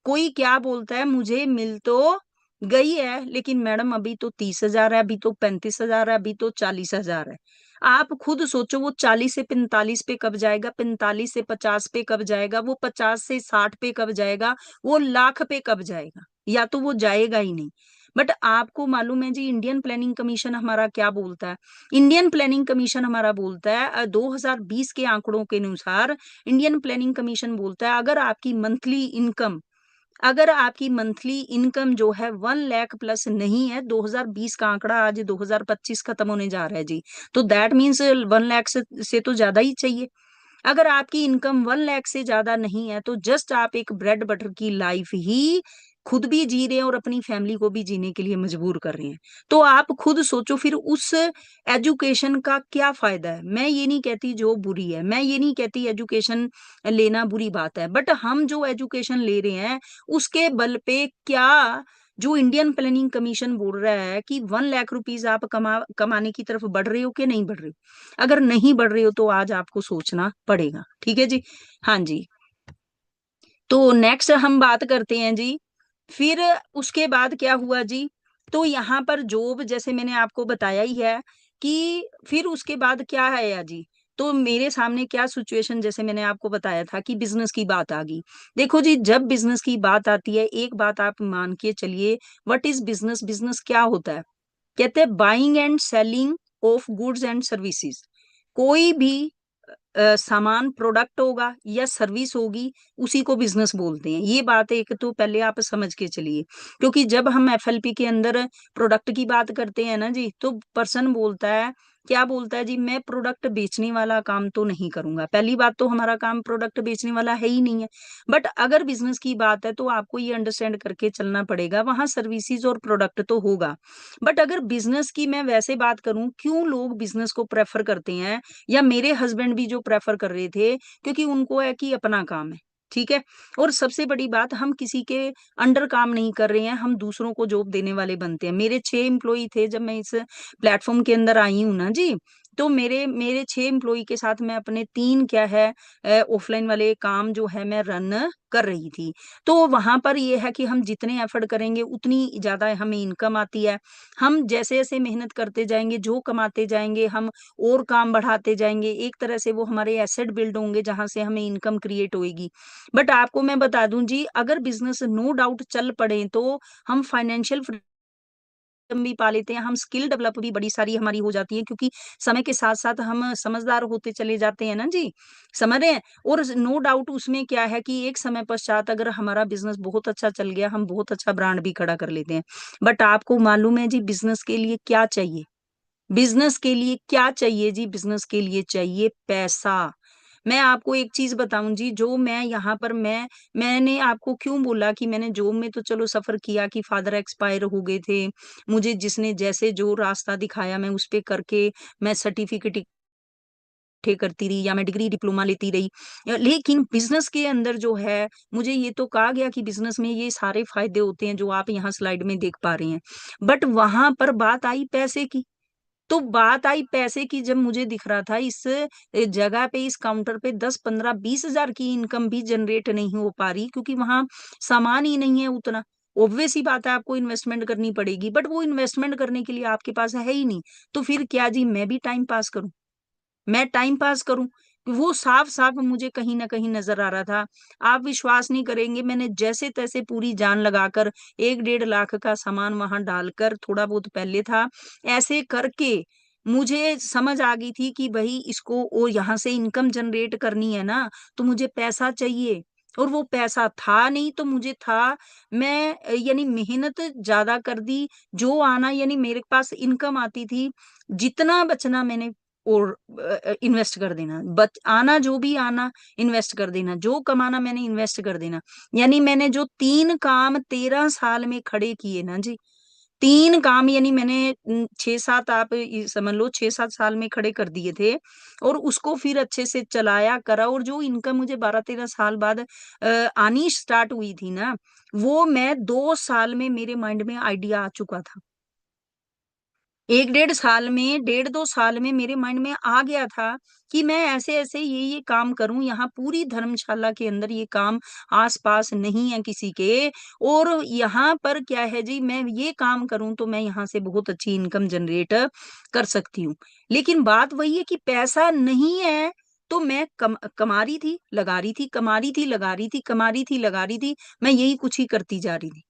कोई क्या बोलता है मुझे मिल तो गई है, लेकिन मैडम अभी तो 30,000 है, अभी तो 35,000 है, अभी तो 40,000 है। आप खुद सोचो वो 40 से 45 पे कब जाएगा, 45 से 50 पे कब जाएगा, वो 50 से 60 पे कब जाएगा, वो लाख पे कब जाएगा, या तो वो जाएगा ही नहीं। बट आपको मालूम है जी इंडियन प्लानिंग कमीशन हमारा क्या बोलता है? इंडियन प्लानिंग कमीशन हमारा बोलता है 2020 के आंकड़ों के अनुसार, इंडियन प्लानिंग कमीशन बोलता है अगर आपकी मंथली इनकम जो है 1 लाख प्लस नहीं है, 2020 का आंकड़ा, आज 2025 खत्म होने जा रहा है जी, तो दैट मीन्स 1 लाख से तो ज्यादा ही चाहिए। अगर आपकी इनकम 1 लाख से ज्यादा नहीं है, तो जस्ट आप एक ब्रेड बटर की लाइफ ही खुद भी जी रहे हैं और अपनी फैमिली को भी जीने के लिए मजबूर कर रहे हैं। तो आप खुद सोचो फिर उस एजुकेशन का क्या फायदा है। मैं ये नहीं कहती जो बुरी है, मैं ये नहीं कहती एजुकेशन लेना बुरी बात है, बट हम जो एजुकेशन ले रहे हैं उसके बल पे क्या, जो इंडियन प्लानिंग कमीशन बोल रहा है कि 1 लाख रुपीज आप कमाने की तरफ बढ़ रहे हो कि नहीं बढ़ रहे हो? अगर नहीं बढ़ रहे हो तो आज आपको सोचना पड़ेगा। ठीक है जी। हाँ जी। तो नेक्स्ट हम बात करते हैं जी। फिर उसके बाद क्या हुआ जी, तो यहाँ पर जॉब जैसे मैंने आपको बताया ही है कि फिर उसके बाद क्या है या जी, तो मेरे सामने क्या सिचुएशन, जैसे मैंने आपको बताया था कि बिजनेस की बात आ गई। देखो जी, जब बिजनेस की बात आती है, एक बात आप मान के चलिए, व्हाट इज बिजनेस? बिजनेस क्या होता है? कहते हैं buying and selling of goods and services. कोई भी सामान, प्रोडक्ट होगा या सर्विस होगी, उसी को बिजनेस बोलते हैं। ये बात एक तो पहले आप समझ के चलिए। क्योंकि जब हम एफएलपी के अंदर प्रोडक्ट की बात करते हैं ना जी, तो पर्सन बोलता है, क्या बोलता है जी, मैं प्रोडक्ट बेचने वाला काम तो नहीं करूंगा। पहली बात तो हमारा काम प्रोडक्ट बेचने वाला है ही नहीं है। बट अगर बिजनेस की बात है तो आपको ये अंडरस्टैंड करके चलना पड़ेगा, वहां सर्विसेज और प्रोडक्ट तो होगा। बट अगर बिजनेस की मैं वैसे बात करूं, क्यों लोग बिजनेस को प्रेफर करते हैं, या मेरे हस्बैंड भी जो प्रेफर कर रहे थे, क्योंकि उनको है कि अपना काम है। ठीक है। और सबसे बड़ी बात, हम किसी के अंडर काम नहीं कर रहे हैं, हम दूसरों को जॉब देने वाले बनते हैं। मेरे 6 एम्प्लॉई थे जब मैं इस प्लेटफॉर्म के अंदर आई हूं ना जी, तो मेरे मेरे 6 एम्प्लॉई के साथ मैं अपने 3 क्या है ऑफलाइन वाले काम जो है मैं रन कर रही थी। तो वहां पर ये है कि हम जितने एफर्ट करेंगे उतनी ज्यादा हमें इनकम आती है। हम जैसे जैसे मेहनत करते जाएंगे, जो कमाते जाएंगे, हम और काम बढ़ाते जाएंगे, एक तरह से वो हमारे एसेट बिल्ड होंगे जहां से हमें इनकम क्रिएट होएगी। बट आपको मैं बता दूं जी, अगर बिजनेस नो डाउट चल पड़े तो हम फाइनेंशियल फ्रीडम भी पा लेते हैं, हम स्किल डेवलप भी बड़ी सारी हमारी हो जाती है, क्योंकि समय के साथ साथ हम समझदार होते चले जाते हैं ना जी, समझ रहे हैं। और नो डाउट उसमें क्या है कि एक समय पश्चात अगर हमारा बिजनेस बहुत अच्छा चल गया, हम बहुत अच्छा ब्रांड भी खड़ा कर लेते हैं। बट आपको मालूम है जी बिजनेस के लिए क्या चाहिए? बिजनेस के लिए क्या चाहिए जी? बिजनेस के लिए चाहिए पैसा। मैं आपको एक चीज बताऊं जी, जो मैं यहाँ पर मैंने आपको क्यों बोला कि मैंने जॉब में तो चलो सफर किया कि फादर एक्सपायर हो गए थे, मुझे जिसने जैसे जो रास्ता दिखाया मैं उस पे करके मैं सर्टिफिकेट इकट्ठे करती रही या मैं डिग्री डिप्लोमा लेती रही। लेकिन बिजनेस के अंदर जो है, मुझे ये तो कहा गया कि बिजनेस में ये सारे फायदे होते हैं जो आप यहाँ स्लाइड में देख पा रहे हैं। बट वहां पर बात आई पैसे की। तो बात आई पैसे की, जब मुझे दिख रहा था इस जगह पे, इस काउंटर पे 10, 15, 20 हजार की इनकम भी जनरेट नहीं हो पा रही, क्योंकि वहां सामान ही नहीं है उतना। ऑब्वियस ही बात है आपको इन्वेस्टमेंट करनी पड़ेगी, बट वो इन्वेस्टमेंट करने के लिए आपके पास है ही नहीं। तो फिर क्या जी, मैं भी टाइम पास करूं? मैं टाइम पास करूं? वो साफ साफ मुझे कहीं ना कहीं नजर आ रहा था। आप विश्वास नहीं करेंगे, मैंने जैसे तैसे पूरी जान लगाकर 1-1.5 लाख का सामान वहां डालकर, थोड़ा बहुत पहले था, ऐसे करके मुझे समझ आ गई थी कि भाई इसको और यहाँ से इनकम जनरेट करनी है ना, तो मुझे पैसा चाहिए। और वो पैसा था नहीं तो मुझे था, मैं यानी मेहनत ज्यादा कर दी, जो आना यानी मेरे पास इनकम आती थी, जितना बचना मैंने और इन्वेस्ट कर देना, बच आना जो भी आना इन्वेस्ट कर देना, जो कमाना मैंने इन्वेस्ट कर देना। यानी मैंने जो 3 काम 13 साल में खड़े किए ना जी, 3 काम यानी मैंने 6-7, आप समझ लो 6-7 साल में खड़े कर दिए थे। और उसको फिर अच्छे से चलाया करा, और जो इनकम मुझे 12-13 साल बाद आनी स्टार्ट हुई थी ना, वो मैं 2 साल में मेरे माइंड में आइडिया आ चुका था। 1-1.5 साल में, 1.5-2 साल में मेरे माइंड में आ गया था कि मैं ऐसे ऐसे ये काम करूं, यहाँ पूरी धर्मशाला के अंदर ये काम आसपास नहीं है किसी के, और यहाँ पर क्या है जी, मैं ये काम करूं तो मैं यहाँ से बहुत अच्छी इनकम जनरेट कर सकती हूँ। लेकिन बात वही है कि पैसा नहीं है, तो मैं कमा रही थी, लगा रही थी, कमा रही थी, लगा रही थी, कमा रही थी, लगा रही थी, मैं यही कुछ ही करती जा रही थी।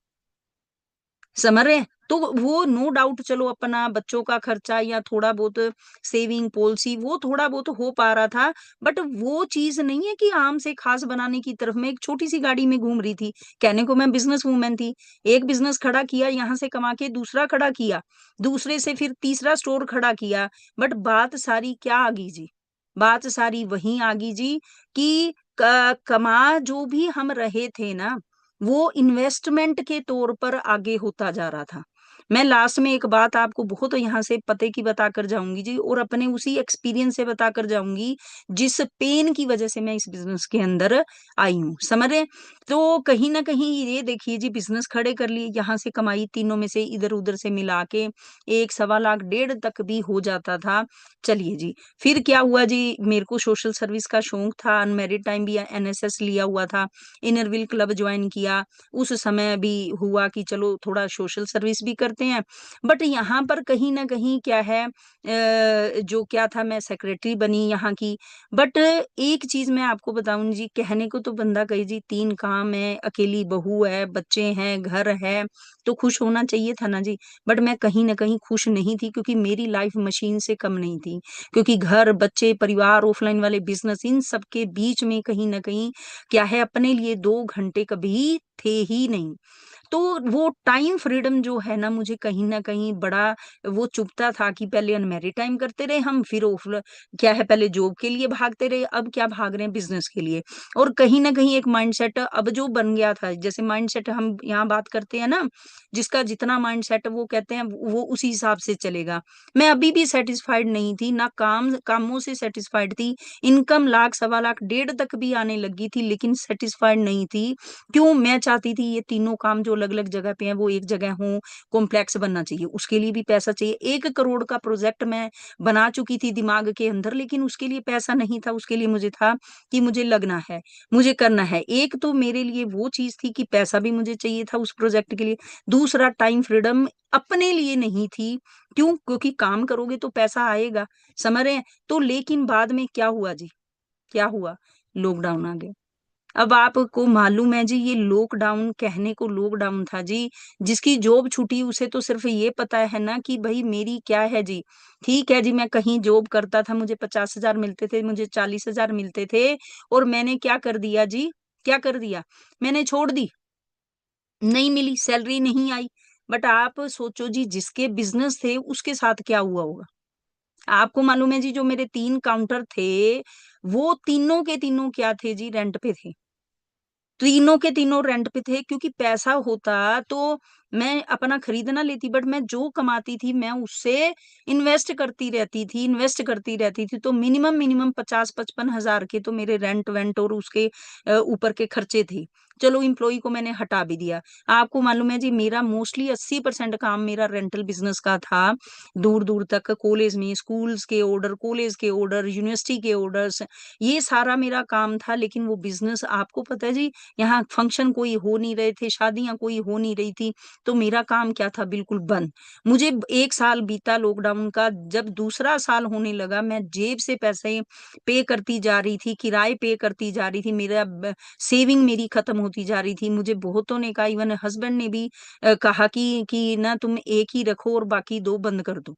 समझ रहे हैं? तो वो नो डाउट, चलो अपना बच्चों का खर्चा या थोड़ा बहुत सेविंग पॉलिसी, वो थोड़ा बहुत हो पा रहा था, बट वो चीज नहीं है कि आम से खास बनाने की तरफ। मैं एक छोटी सी गाड़ी में घूम रही थी, कहने को मैं बिजनेस वूमेन थी। एक बिजनेस खड़ा किया, यहाँ से कमा के दूसरा खड़ा किया, दूसरे से फिर तीसरा स्टोर खड़ा किया। बट बात सारी क्या आ गई जी, बात सारी वहीं आ गई जी, कि कमा जो भी हम रहे थे ना, वो इन्वेस्टमेंट के तौर पर आगे होता जा रहा था। मैं लास्ट में एक बात आपको बहुत यहाँ से पते की बता कर जाऊंगी जी, और अपने उसी एक्सपीरियंस से बता कर जाऊंगी, जिस पेन की वजह से मैं इस बिजनेस के अंदर आई हूँ। समझ रहे हैं? तो कहीं ना कहीं ये देखिए जी, बिजनेस खड़े कर लिए, यहाँ से कमाई तीनों में से इधर उधर से मिला के 1-1.25 लाख 1.5 तक भी हो जाता था। चलिए जी, फिर क्या हुआ जी, मेरे को सोशल सर्विस का शौक था, अनमेरिड टाइम भी एनएसएस लिया हुआ था, इनर व्हील क्लब ज्वाइन किया। उस समय भी हुआ कि चलो थोड़ा सोशल सर्विस भी करते हैं। बट यहाँ पर कहीं ना कहीं क्या है, जो क्या था, मैं सेक्रेटरी बनी यहाँ की। बट एक चीज मैं आपको बताऊं जी, कहने को तो बंदा कहे जी 3 काम है, अकेली बहू है, बच्चे हैं, घर है, तो खुश होना चाहिए था ना जी। बट मैं कहीं ना कहीं खुश नहीं थी, क्योंकि मेरी लाइफ मशीन से कम नहीं थी। क्योंकि घर, बच्चे, परिवार, ऑफलाइन वाले बिजनेस, इन सब के बीच में कहीं ना कहीं क्या है, अपने लिए 2 घंटे कभी थे ही नहीं। तो वो टाइम फ्रीडम जो है ना, मुझे कहीं ना कहीं बड़ा वो चुभता था कि पहले अनमेरिड टाइम करते रहे हम, फिर ऑफ क्या है, पहले जॉब के लिए भागते रहे, अब क्या भाग रहे हैं, बिजनेस के लिए। और कहीं ना कहीं एक माइंडसेट अब जो बन गया था, जैसे माइंडसेट हम यहाँ बात करते हैं ना, जिसका जितना माइंडसेट वो कहते हैं वो उसी हिसाब से चलेगा। मैं अभी भी सेटिस्फाइड नहीं थी ना, कामों से सेटिस्फाइड थी। इनकम 1-1.25 लाख 1.5 तक भी आने लगी थी, लेकिन सेटिस्फाइड नहीं थी। क्यों? मैं चाहती थी ये तीनों काम जो अलग अलग जगह पे हैं वो एक जगह हों, कॉम्प्लेक्स बनना चाहिए, उसके लिए भी पैसा चाहिए। 1 करोड़ का प्रोजेक्ट मैं बना चुकी थी दिमाग के अंदर, लेकिन उसके लिए पैसा नहीं था। उसके लिए मुझे था कि मुझे लगना है, मुझे करना है। एक तो मेरे लिए वो चीज थी कि पैसा भी मुझे चाहिए था उस प्रोजेक्ट के लिए, दूसरा टाइम फ्रीडम अपने लिए नहीं थी। क्यों? क्योंकि काम करोगे तो पैसा आएगा। समझ रहे हैं? तो लेकिन बाद में क्या हुआ जी, क्या हुआ, लॉकडाउन आ गया। अब आपको मालूम है जी, ये लॉकडाउन कहने को लॉकडाउन था जी, जिसकी जॉब छूटी उसे तो सिर्फ ये पता है ना कि भाई मेरी क्या है जी। ठीक है जी, मैं कहीं जॉब करता था, मुझे 50,000 मिलते थे, मुझे 40,000 मिलते थे, और मैंने क्या कर दिया जी, क्या कर दिया, मैंने छोड़ दी, नहीं मिली, सैलरी नहीं आई। बट आप सोचो जी, जिसके बिजनेस थे उसके साथ क्या हुआ होगा। आपको मालूम है जी, जो मेरे 3 काउंटर थे, वो तीनों के तीनों क्या थे जी, रेंट पे थे। तीनों के तीनों रेंट पे थे, क्योंकि पैसा होता तो मैं अपना खरीद ना लेती, बट मैं जो कमाती थी मैं उससे इन्वेस्ट करती रहती थी। तो मिनिमम मिनिमम 50-55 हजार के तो मेरे रेंट वेंट और उसके ऊपर के खर्चे थे। चलो एम्प्लॉय को मैंने हटा भी दिया। आपको मालूम है जी, मेरा मोस्टली 80% काम मेरा रेंटल बिजनेस का था। दूर दूर तक कॉलेज में स्कूल्स के ऑर्डर, कॉलेज के ऑर्डर, यूनिवर्सिटी के ऑर्डर्स, ये सारा मेरा काम था। लेकिन वो बिजनेस आपको पता है जी, यहाँ फंक्शन कोई हो नहीं रहे थे, शादियां कोई हो नहीं रही थी, तो मेरा काम क्या था, बिल्कुल बंद। मुझे 1 साल बीता लॉकडाउन का, जब दूसरा साल होने लगा, मैं जेब से पैसे पे करती जा रही थी, किराए पे करती जा रही थी, मेरा सेविंग मेरी खत्म होती जा रही थी। मुझे बहुतों ने कहा, इवन हस्बैंड ने भी कहा कि ना तुम एक ही रखो और बाकी 2 बंद कर दो।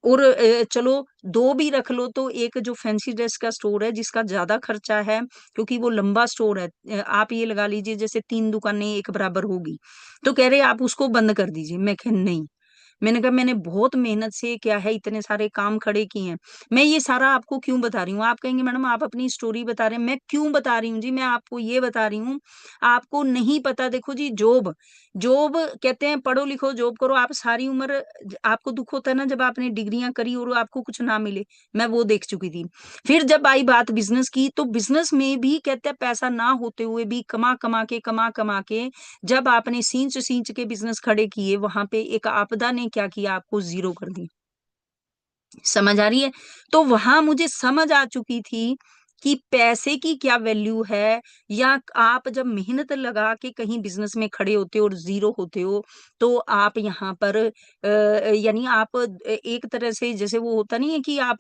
और चलो 2 भी रख लो, तो एक जो फैंसी ड्रेस का स्टोर है जिसका ज्यादा खर्चा है, क्योंकि वो लंबा स्टोर है, आप ये लगा लीजिए जैसे 3 दुकानें एक बराबर होगी, तो कह रहे आप उसको बंद कर दीजिए। मैं कहा नहीं। मैंने कहा मैंने बहुत मेहनत से क्या है इतने सारे काम खड़े किए हैं। मैं ये सारा आपको क्यों बता रही हूँ, आप कहेंगे मैडम आप अपनी स्टोरी बता रहे हैं, मैं क्यों बता रही हूँ जी, मैं आपको ये बता रही हूँ। आपको नहीं पता, देखो जी, जॉब जॉब कहते हैं पढ़ो लिखो जॉब करो, आप सारी उम्र, आपको दुख होता है ना जब आपने डिग्रियां करी और आपको कुछ ना मिले, मैं वो देख चुकी थी। फिर जब आई बात बिजनेस की, तो बिजनेस में भी कहते हैं पैसा ना होते हुए भी कमा कमा के जब आपने सींच सींच के बिजनेस खड़े किए, वहां पे एक आपदा ने क्या किया, आपको जीरो कर दी। समझ आ रही है? तो वहां मुझे समझ आ चुकी थी कि पैसे की क्या वैल्यू है, या आप जब मेहनत लगा के कहीं बिजनेस में खड़े होते हो और जीरो होते हो, तो आप यहाँ पर यानी आप एक तरह से जैसे वो होता नहीं है कि आप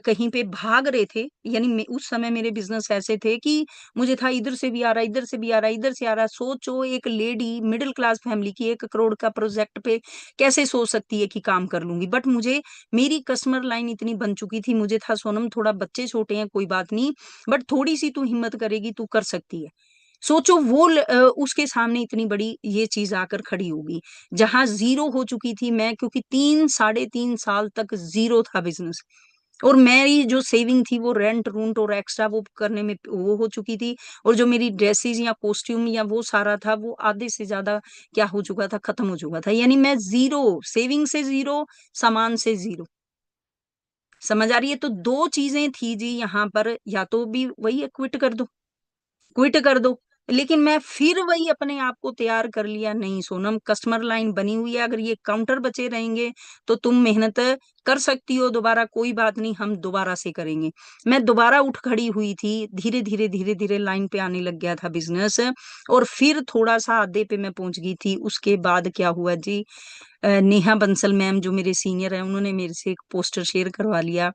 कहीं पे भाग रहे थे, यानी उस समय मेरे बिजनेस ऐसे थे कि मुझे था इधर से भी आ रहा, इधर से भी आ रहा, इधर से आ रहा। सोचो एक लेडी मिडिल क्लास फैमिली की 1 करोड़ का प्रोजेक्ट पे कैसे सोच सकती है कि काम कर लूंगी, बट मुझे मेरी कस्टमर लाइन इतनी बन चुकी थी, मुझे था सोनम थोड़ा बच्चे छोटे हैं कोई बात नहीं, बट थोड़ी सी तू हिम्मत करेगी तू कर सकती है। सोचो वो उसके सामने इतनी बड़ी ये चीज आकर खड़ी होगी, जहां जीरो हो चुकी थी मैं, क्योंकि 3 साढ़े 3 साल तक जीरो था बिजनेस। और मेरी जो सेविंग थी वो रेंट रूंट और एक्स्ट्रा वो करने में वो हो चुकी थी। और जो मेरी ड्रेसेस या कॉस्ट्यूम या वो सारा था, वो आधे से ज्यादा क्या हो चुका था, खत्म हो चुका था। यानी मैं जीरो, सेविंग से जीरो, सामान से जीरो। समझ आ रही है? तो 2 चीजें थी जी यहाँ पर, या तो भी वही है, क्विट कर दो, क्विट कर दो। लेकिन मैं फिर वही अपने आप को तैयार कर लिया, नहीं सोनम, कस्टमर लाइन बनी हुई है, अगर ये काउंटर बचे रहेंगे तो तुम मेहनत कर सकती हो दोबारा, कोई बात नहीं, हम दोबारा से करेंगे। मैं दोबारा उठ खड़ी हुई थी, धीरे धीरे लाइन पे आने लग गया था बिजनेस। और फिर थोड़ा सा आधे पे मैं पहुंच गई थी। उसके बाद क्या हुआ जी, नेहा बंसल मैम जो मेरे सीनियर है, उन्होंने मेरे से एक पोस्टर शेयर करवा लिया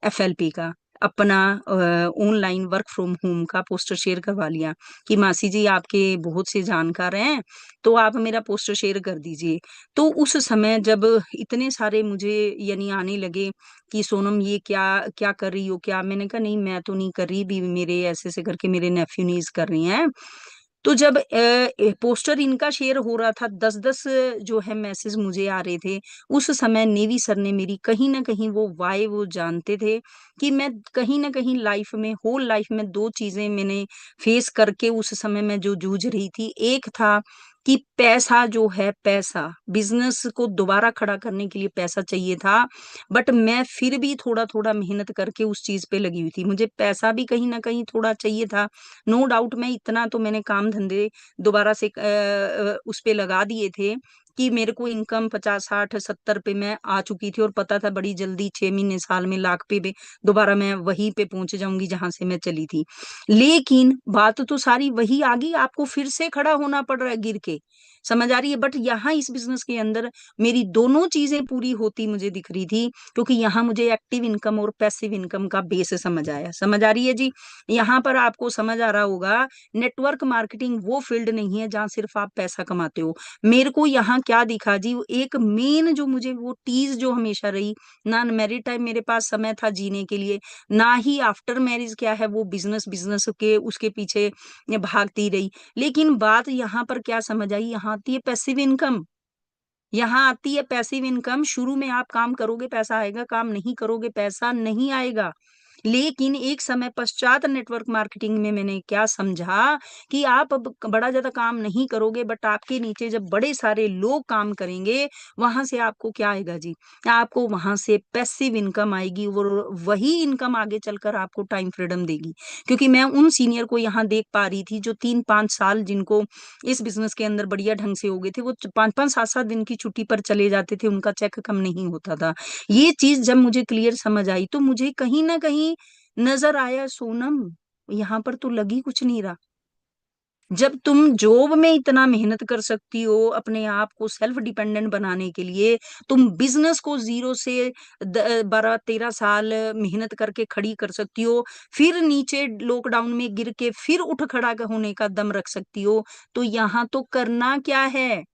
एफएलपी का, अपना ऑनलाइन वर्क फ्रॉम होम का पोस्टर शेयर करवा लिया कि मासी जी आपके बहुत से जानकार हैं, तो आप मेरा पोस्टर शेयर कर दीजिए। तो उस समय जब इतने सारे मुझे यानी आने लगे कि सोनम ये क्या क्या कर रही हो क्या, मैंने कहा नहीं मैं तो नहीं कर रही भी, मेरे ऐसे ऐसे करके मेरे नेफ्यू नीज कर रही हैं। तो जब पोस्टर इनका शेयर हो रहा था, 10-10 जो है मैसेज मुझे आ रहे थे। उस समय नेवी सर ने मेरी कहीं ना कहीं वो वाय वो जानते थे कि मैं कहीं ना कहीं लाइफ में, होल लाइफ में 2 चीजें मैंने फेस करके उस समय मैं जो जूझ रही थी। एक था कि पैसा जो है, पैसा बिजनेस को दोबारा खड़ा करने के लिए पैसा चाहिए था, बट मैं फिर भी थोड़ा थोड़ा मेहनत करके उस चीज पे लगी हुई थी, मुझे पैसा भी कहीं ना कहीं थोड़ा चाहिए था। नो डाउट मैं इतना तो मैंने काम धंधे दोबारा से उस पे लगा दिए थे कि मेरे को इनकम 50 60 70 पे मैं आ चुकी थी, और पता था बड़ी जल्दी 6 महीने साल में लाख पे भी दोबारा मैं वहीं पे पहुंच जाऊंगी जहां से मैं चली थी। लेकिन बात तो सारी वही आ गई, आपको फिर से खड़ा होना पड़ रहा है गिर के। समझ आ रही है? बट यहाँ इस बिजनेस के अंदर मेरी दोनों चीजें पूरी होती मुझे दिख रही थी, क्योंकि यहाँ मुझे एक्टिव इनकम और पैसिव इनकम का बेस समझ आया। समझ आ रही है जी? यहाँ पर आपको समझ आ रहा होगा, नेटवर्क मार्केटिंग वो फील्ड नहीं है जहां सिर्फ आप पैसा कमाते हो। मेरे को यहाँ क्या दिखा जी, एक मेन जो मुझे वो टीज जो हमेशा रही, ना मैरिड टाइम मेरे पास समय था जीने के लिए, ना ही आफ्टर मैरिज क्या है वो बिजनेस बिजनेस के उसके पीछे भागती रही। लेकिन बात यहाँ पर क्या समझ आई, यहाँ आती है पैसिव इनकम। यहाँ आती है पैसिव इनकम। शुरू में आप काम करोगे पैसा आएगा, काम नहीं करोगे पैसा नहीं आएगा। लेकिन एक समय पश्चात नेटवर्क मार्केटिंग में मैंने क्या समझा कि आप अब बड़ा ज्यादा काम नहीं करोगे, बट आपके नीचे जब बड़े सारे लोग काम करेंगे, वहां से आपको क्या आएगा जी, आपको वहां से पैसिव इनकम आएगी, और वही इनकम आगे चलकर आपको टाइम फ्रीडम देगी। क्योंकि मैं उन सीनियर को यहाँ देख पा रही थी जो 3-5 साल जिनको इस बिजनेस के अंदर बढ़िया ढंग से हो गए थे, वो 5-5 7-7 दिन की छुट्टी पर चले जाते थे, उनका चेक कम नहीं होता था। ये चीज जब मुझे क्लियर समझ आई, तो मुझे कहीं ना कहीं नजर आया, सोनम यहाँ पर तो लगी कुछ नहीं रहा। जब तुम जॉब में इतना मेहनत कर सकती हो अपने आप को सेल्फ डिपेंडेंट बनाने के लिए, तुम बिजनेस को जीरो से 12-13 साल मेहनत करके खड़ी कर सकती हो, फिर नीचे लॉकडाउन में गिर के फिर उठ खड़ा होने का दम रख सकती हो, तो यहाँ तो करना क्या है,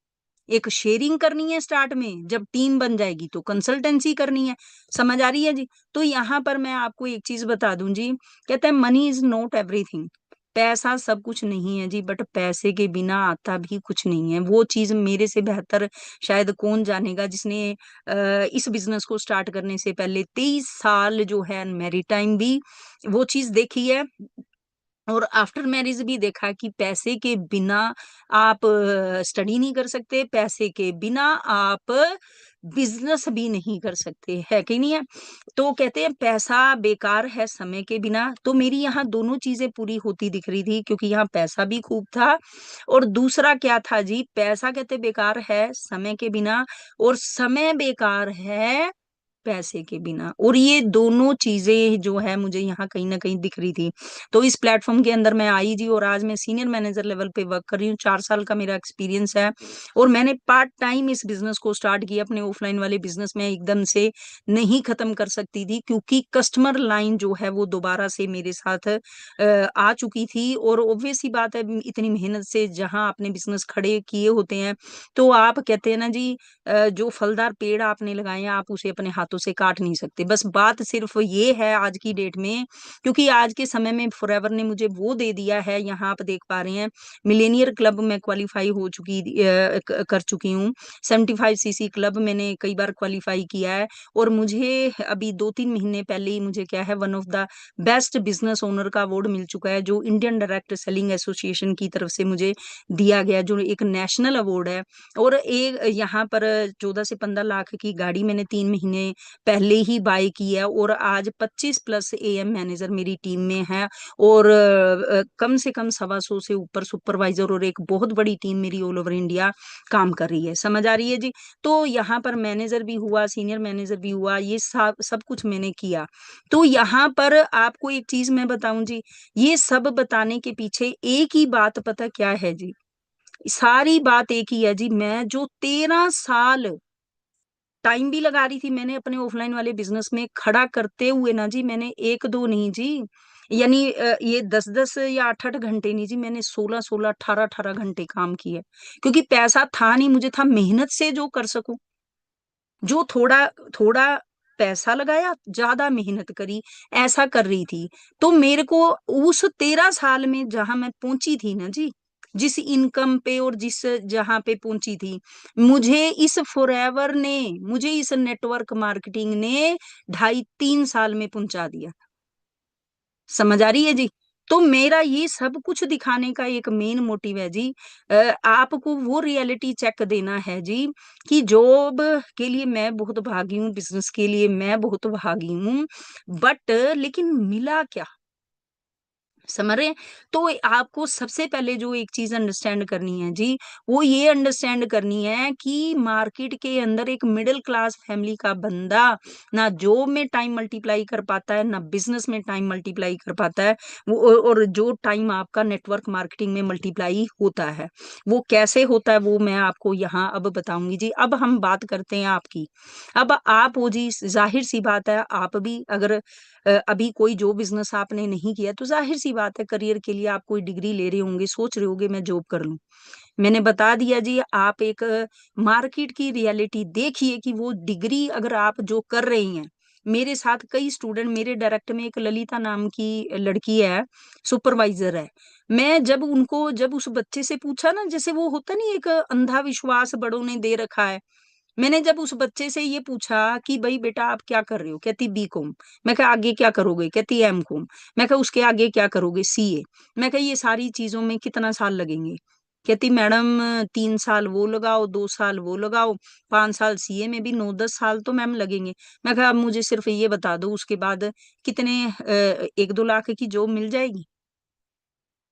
एक शेयरिंग करनी है स्टार्ट में, जब टीम बन जाएगी तो कंसल्टेंसी करनी है। समझ आ रही है जी? तो यहाँ पर मैं आपको एक चीज बता दूं जी, कहते हैं मनी इज नॉट एवरीथिंग। पैसा सब कुछ नहीं है जी, बट पैसे के बिना आता भी कुछ नहीं है। वो चीज मेरे से बेहतर शायद कौन जानेगा, जिसने इस बिजनेस को स्टार्ट करने से पहले 23 साल जो है मैरिड टाइम भी वो चीज देखी है, और आफ्टर मैरिज भी देखा कि पैसे के बिना आप स्टडी नहीं कर सकते, पैसे के बिना आप बिजनेस भी नहीं कर सकते, है कि नहीं है? तो कहते हैं पैसा बेकार है समय के बिना। तो मेरी यहाँ दोनों चीजें पूरी होती दिख रही थी, क्योंकि यहाँ पैसा भी खूब था, और दूसरा क्या था जी, पैसा कहते बेकार है समय के बिना, और समय बेकार है पैसे के बिना। और ये दोनों चीजें जो है मुझे यहाँ कहीं ना कहीं दिख रही थी। तो इस प्लेटफॉर्म के अंदर मैं आई जी, और आज मैं सीनियर मैनेजर लेवल पे वर्क कर रही हूँ, 4 साल का मेरा एक्सपीरियंस है। और मैंने पार्ट टाइम इस बिजनेस को स्टार्ट किया, अपने ऑफलाइन वाले बिजनेस में एकदम से नहीं खत्म कर सकती थी, क्योंकि कस्टमर लाइन जो है वो दोबारा से मेरे साथ आ चुकी थी। और ऑब्वियस सी बात है, इतनी मेहनत से जहां आपने बिजनेस खड़े किए होते हैं, तो आप कहते हैं ना जी, जो फलदार पेड़ आपने लगाए हैं आप उसे अपने हाथों से काट नहीं सकते। बस बात सिर्फ ये है आज की डेट में, क्योंकि आज के समय में फॉरएवर ने मुझे वो दे दिया है, यहाँ आप देख पा रहे हैं मिलेनियर क्लब में क्वालिफाई हो चुकी कर चुकी हूँ। 75cc क्लब मैंने कई बार क्वालिफाई किया है, और मुझे अभी 2-3 महीने पहले ही मुझे क्या है, one of the best business owner का अवार्ड मिल चुका है, जो इंडियन डायरेक्ट सेलिंग एसोसिएशन की तरफ से मुझे दिया गया, जो एक नेशनल अवार्ड है। और एक यहाँ पर 14 से 15 लाख की गाड़ी मैंने 3 महीने पहले ही बाय की है, और आज 25+ एएम मैनेजर मेरी टीम में है, और कम से कम 125 से ऊपर सुपरवाइजर, और एक बहुत बड़ी टीम मेरी ऑल ओवर इंडिया काम कर रही है। समझ आ रही है जी? तो यहाँ पर मैनेजर भी हुआ, सीनियर मैनेजर भी हुआ, ये सब सब कुछ मैंने किया। तो यहाँ पर आपको एक चीज मैं बताऊं जी, ये सब बताने के पीछे एक ही बात पता क्या है जी, सारी बात एक ही है जी, मैं जो 13 साल टाइम भी लगा रही थी मैंने अपने ऑफलाइन वाले बिजनेस में खड़ा करते हुए ना जी, मैंने एक दो नहीं जी, यानी ये 10-10 या 8-8 घंटे नहीं जी, मैंने 16-16 18-18 घंटे काम किए, क्योंकि पैसा था नहीं, मुझे था मेहनत से जो कर सकूं, जो थोड़ा थोड़ा पैसा लगाया, ज्यादा मेहनत करी, ऐसा कर रही थी। तो मेरे को उस 13 साल में जहां मैं पहुंची थी ना जी, जिस इनकम पे और जिस जहां पे पहुंची थी, मुझे इस फॉरएवर ने, मुझे इस नेटवर्क मार्केटिंग ने 2.5-3 साल में पहुंचा दिया। समझ आ रही है जी? तो मेरा ये सब कुछ दिखाने का एक मेन मोटिव है जी, आपको वो रियलिटी चेक देना है जी, कि जॉब के लिए मैं बहुत भागी हूँ, बिजनेस के लिए मैं बहुत भागी हूँ, बट लेकिन मिला क्या? समझ रहे हैं? तो आपको सबसे पहले जो एक चीज अंडरस्टैंड करनी है जी, वो ये अंडरस्टैंड करनी है कि मार्केट के अंदर एक मिडिल क्लास फैमिली का बंदा ना जॉब में टाइम मल्टीप्लाई कर पाता है, ना बिजनेस में टाइम मल्टीप्लाई कर पाता है। वो और जो टाइम आपका नेटवर्क मार्केटिंग में मल्टीप्लाई होता है, वो कैसे होता है वो मैं आपको यहाँ अब बताऊंगी जी। अब हम बात करते हैं आपकी। अब आप हो जी, जाहिर सी बात है, आप भी अगर अभी कोई जो बिजनेस आपने नहीं किया, तो जाहिर सी बात है करियर के लिए आप कोई डिग्री ले रहे होंगे, सोच रहे होंगे मैं जॉब कर लूं। मैंने बता दिया जी, आप एक मार्केट की रियलिटी देखिए कि वो डिग्री अगर आप जो कर रही हैं, मेरे साथ कई स्टूडेंट, मेरे डायरेक्ट में एक ललिता नाम की लड़की है, सुपरवाइजर है। मैं जब उस बच्चे से पूछा ना, जैसे वो होता नहीं, एक अंधा विश्वास बड़ों ने दे रखा है, मैंने जब उस बच्चे से ये पूछा कि भाई बेटा आप क्या कर रहे हो, कहती बीकॉम। मैं कहा आगे क्या करोगे, कहती एम कॉम। मैं कहा उसके आगे क्या करोगे, सीए। मैं कहा ये सारी चीजों में कितना साल लगेंगे, कहती मैडम 3 साल वो लगाओ, 2 साल वो लगाओ, 5 साल सीए में भी 9-10 साल तो मैम लगेंगे। मैं कहा अब मुझे सिर्फ ये बता दो उसके बाद कितने 1-2 लाख की जॉब मिल जाएगी।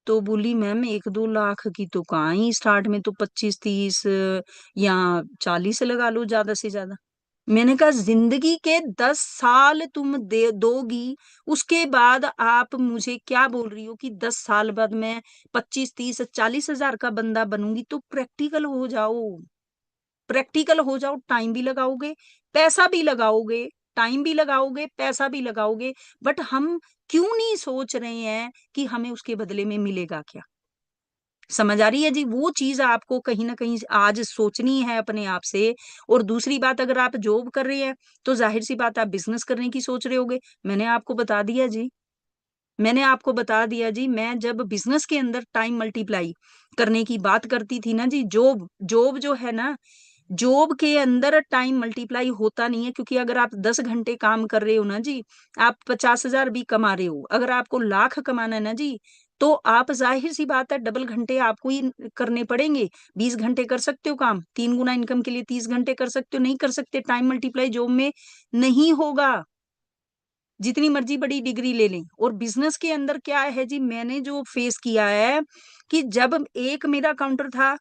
तो बोली मैम 1-2 लाख की तो कहाँ ही, स्टार्ट में तो 25-30 या 40 लगा लो ज्यादा से ज्यादा। मैंने कहा जिंदगी के 10 साल तुम दे दोगी, उसके बाद आप मुझे क्या बोल रही हो कि 10 साल बाद मैं 25-30-40 हजार का बंदा बनूंगी। तो प्रैक्टिकल हो जाओ, प्रैक्टिकल हो जाओ, टाइम भी लगाओगे, पैसा भी लगाओगे, टाइम भी लगाओगे, पैसा भी लगाओगे, बट हम क्यों नहीं सोच रहे हैं कि हमें उसके बदले में मिलेगा क्या। समझ आ रही है जी, वो चीज आपको कहीं ना कहीं आज सोचनी है अपने आप से। और दूसरी बात, अगर आप जॉब कर रहे हैं तो जाहिर सी बात आप बिजनेस करने की सोच रहे होगे। मैंने आपको बता दिया जी, मैंने आपको बता दिया जी, मैं जब बिजनेस के अंदर टाइम मल्टीप्लाई करने की बात करती थी ना जी, जॉब जॉब जो है ना, जॉब के अंदर टाइम मल्टीप्लाई होता नहीं है। क्योंकि अगर आप 10 घंटे काम कर रहे हो ना जी, आप 50 हजार भी कमा रहे हो, अगर आपको लाख कमाना है ना जी, तो आप जाहिर सी बात है डबल घंटे आपको ही करने पड़ेंगे। 20 घंटे कर सकते हो काम, 3 गुना इनकम के लिए 30 घंटे कर सकते हो, नहीं कर सकते। टाइम मल्टीप्लाई जॉब में नहीं होगा, जितनी मर्जी बड़ी डिग्री ले लें। और बिजनेस के अंदर क्या है जी, मैंने जो फेस किया है कि जब एक मेरा काउंटर था,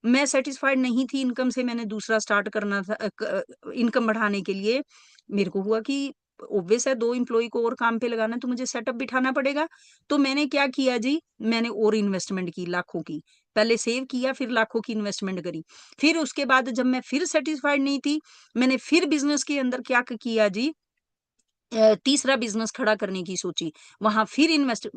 मैं सेटिस्फाइड नहीं थी इनकम से, मैंने दूसरा स्टार्ट करना था इनकम बढ़ाने के लिए। मेरे को हुआ कि ऑब्वियस है 2 एम्प्लॉय को और काम पे लगाना, तो मुझे सेटअप बिठाना पड़ेगा। तो मैंने क्या किया जी, मैंने और इन्वेस्टमेंट की लाखों की, पहले सेव किया फिर लाखों की इन्वेस्टमेंट करी। फिर उसके बाद जब मैं फिर सेटिस्फाइड नहीं थी, मैंने फिर बिजनेस के अंदर क्या किया जी, तीसरा बिजनेस खड़ा करने की सोची। वहां फिर इन्वेस्ट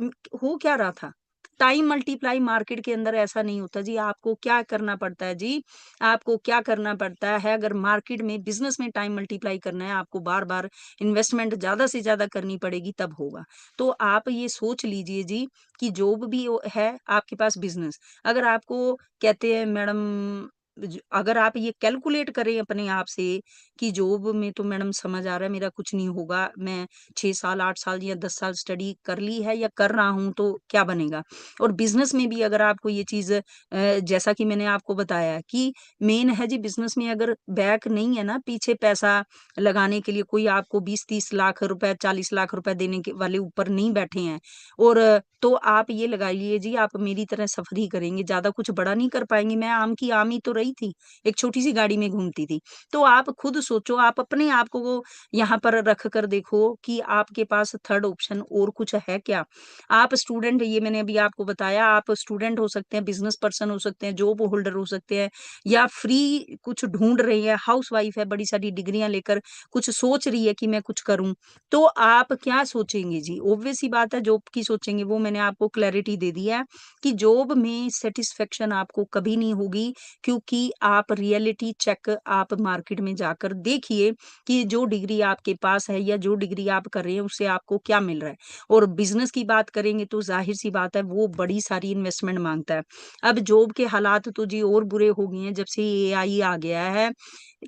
हो क्या रहा था, टाइम मल्टीप्लाई मार्केट के अंदर ऐसा नहीं होता जी। आपको क्या करना पड़ता है जी, आपको क्या करना पड़ता है, अगर मार्केट में बिजनेस में टाइम मल्टीप्लाई करना है, आपको बार बार इन्वेस्टमेंट ज्यादा से ज्यादा करनी पड़ेगी, तब होगा। तो आप ये सोच लीजिए जी कि जॉब भी है आपके पास, बिजनेस। अगर आपको कहते हैं मैडम, अगर आप ये कैलकुलेट करें अपने आप से कि जॉब में तो मैडम समझ आ रहा है मेरा कुछ नहीं होगा, मैं 6 साल 8 साल या 10 साल स्टडी कर ली है या कर रहा हूं तो क्या बनेगा। और बिजनेस में भी अगर आपको ये चीज जैसा कि मैंने आपको बताया कि मेन है जी, बिजनेस में अगर बैक नहीं है ना, पीछे पैसा लगाने के लिए कोई आपको 20-30 लाख रुपए 40 लाख रुपए देने के वाले ऊपर नहीं बैठे हैं। और तो आप ये लगाइए जी, आप मेरी तरह सफर ही करेंगे, ज्यादा कुछ बड़ा नहीं कर पाएंगे। मैं आम की आम ही तो रही थी, एक छोटी सी गाड़ी में घूमती थी। तो आप खुद सोचो, आप अपने आप को यहाँ पर रख कर देखो कि आपके पास थर्ड ऑप्शन और कुछ है क्या। आप स्टूडेंट, ये मैंने अभी आपको बताया, आप स्टूडेंट हो सकते हैं, बिजनेस पर्सन हो सकते हैं, जॉब होल्डर हो सकते हैं, या फ्री कुछ ढूंढ रही है, हाउस वाइफ है, बड़ी सारी डिग्रियां लेकर कुछ सोच रही है कि मैं कुछ करूं। तो आप क्या सोचेंगे जी, ऑब्वियस सी बात है जॉब की सोचेंगे। वो मैंने आपको क्लैरिटी दे दी है कि जॉब में सेटिस्फेक्शन आपको कभी नहीं होगी। क्योंकि आप रियलिटी चेक आप मार्केट में जाकर देखिए कि जो डिग्री आपके पास है या जो डिग्री आप कर रहे हैं उससे आपको क्या मिल रहा है। और बिजनेस की बात करेंगे तो जाहिर सी बात है वो बड़ी सारी इन्वेस्टमेंट मांगता है। अब जॉब के हालात तो जी और बुरे हो गए हैं जब से एआई आ गया है।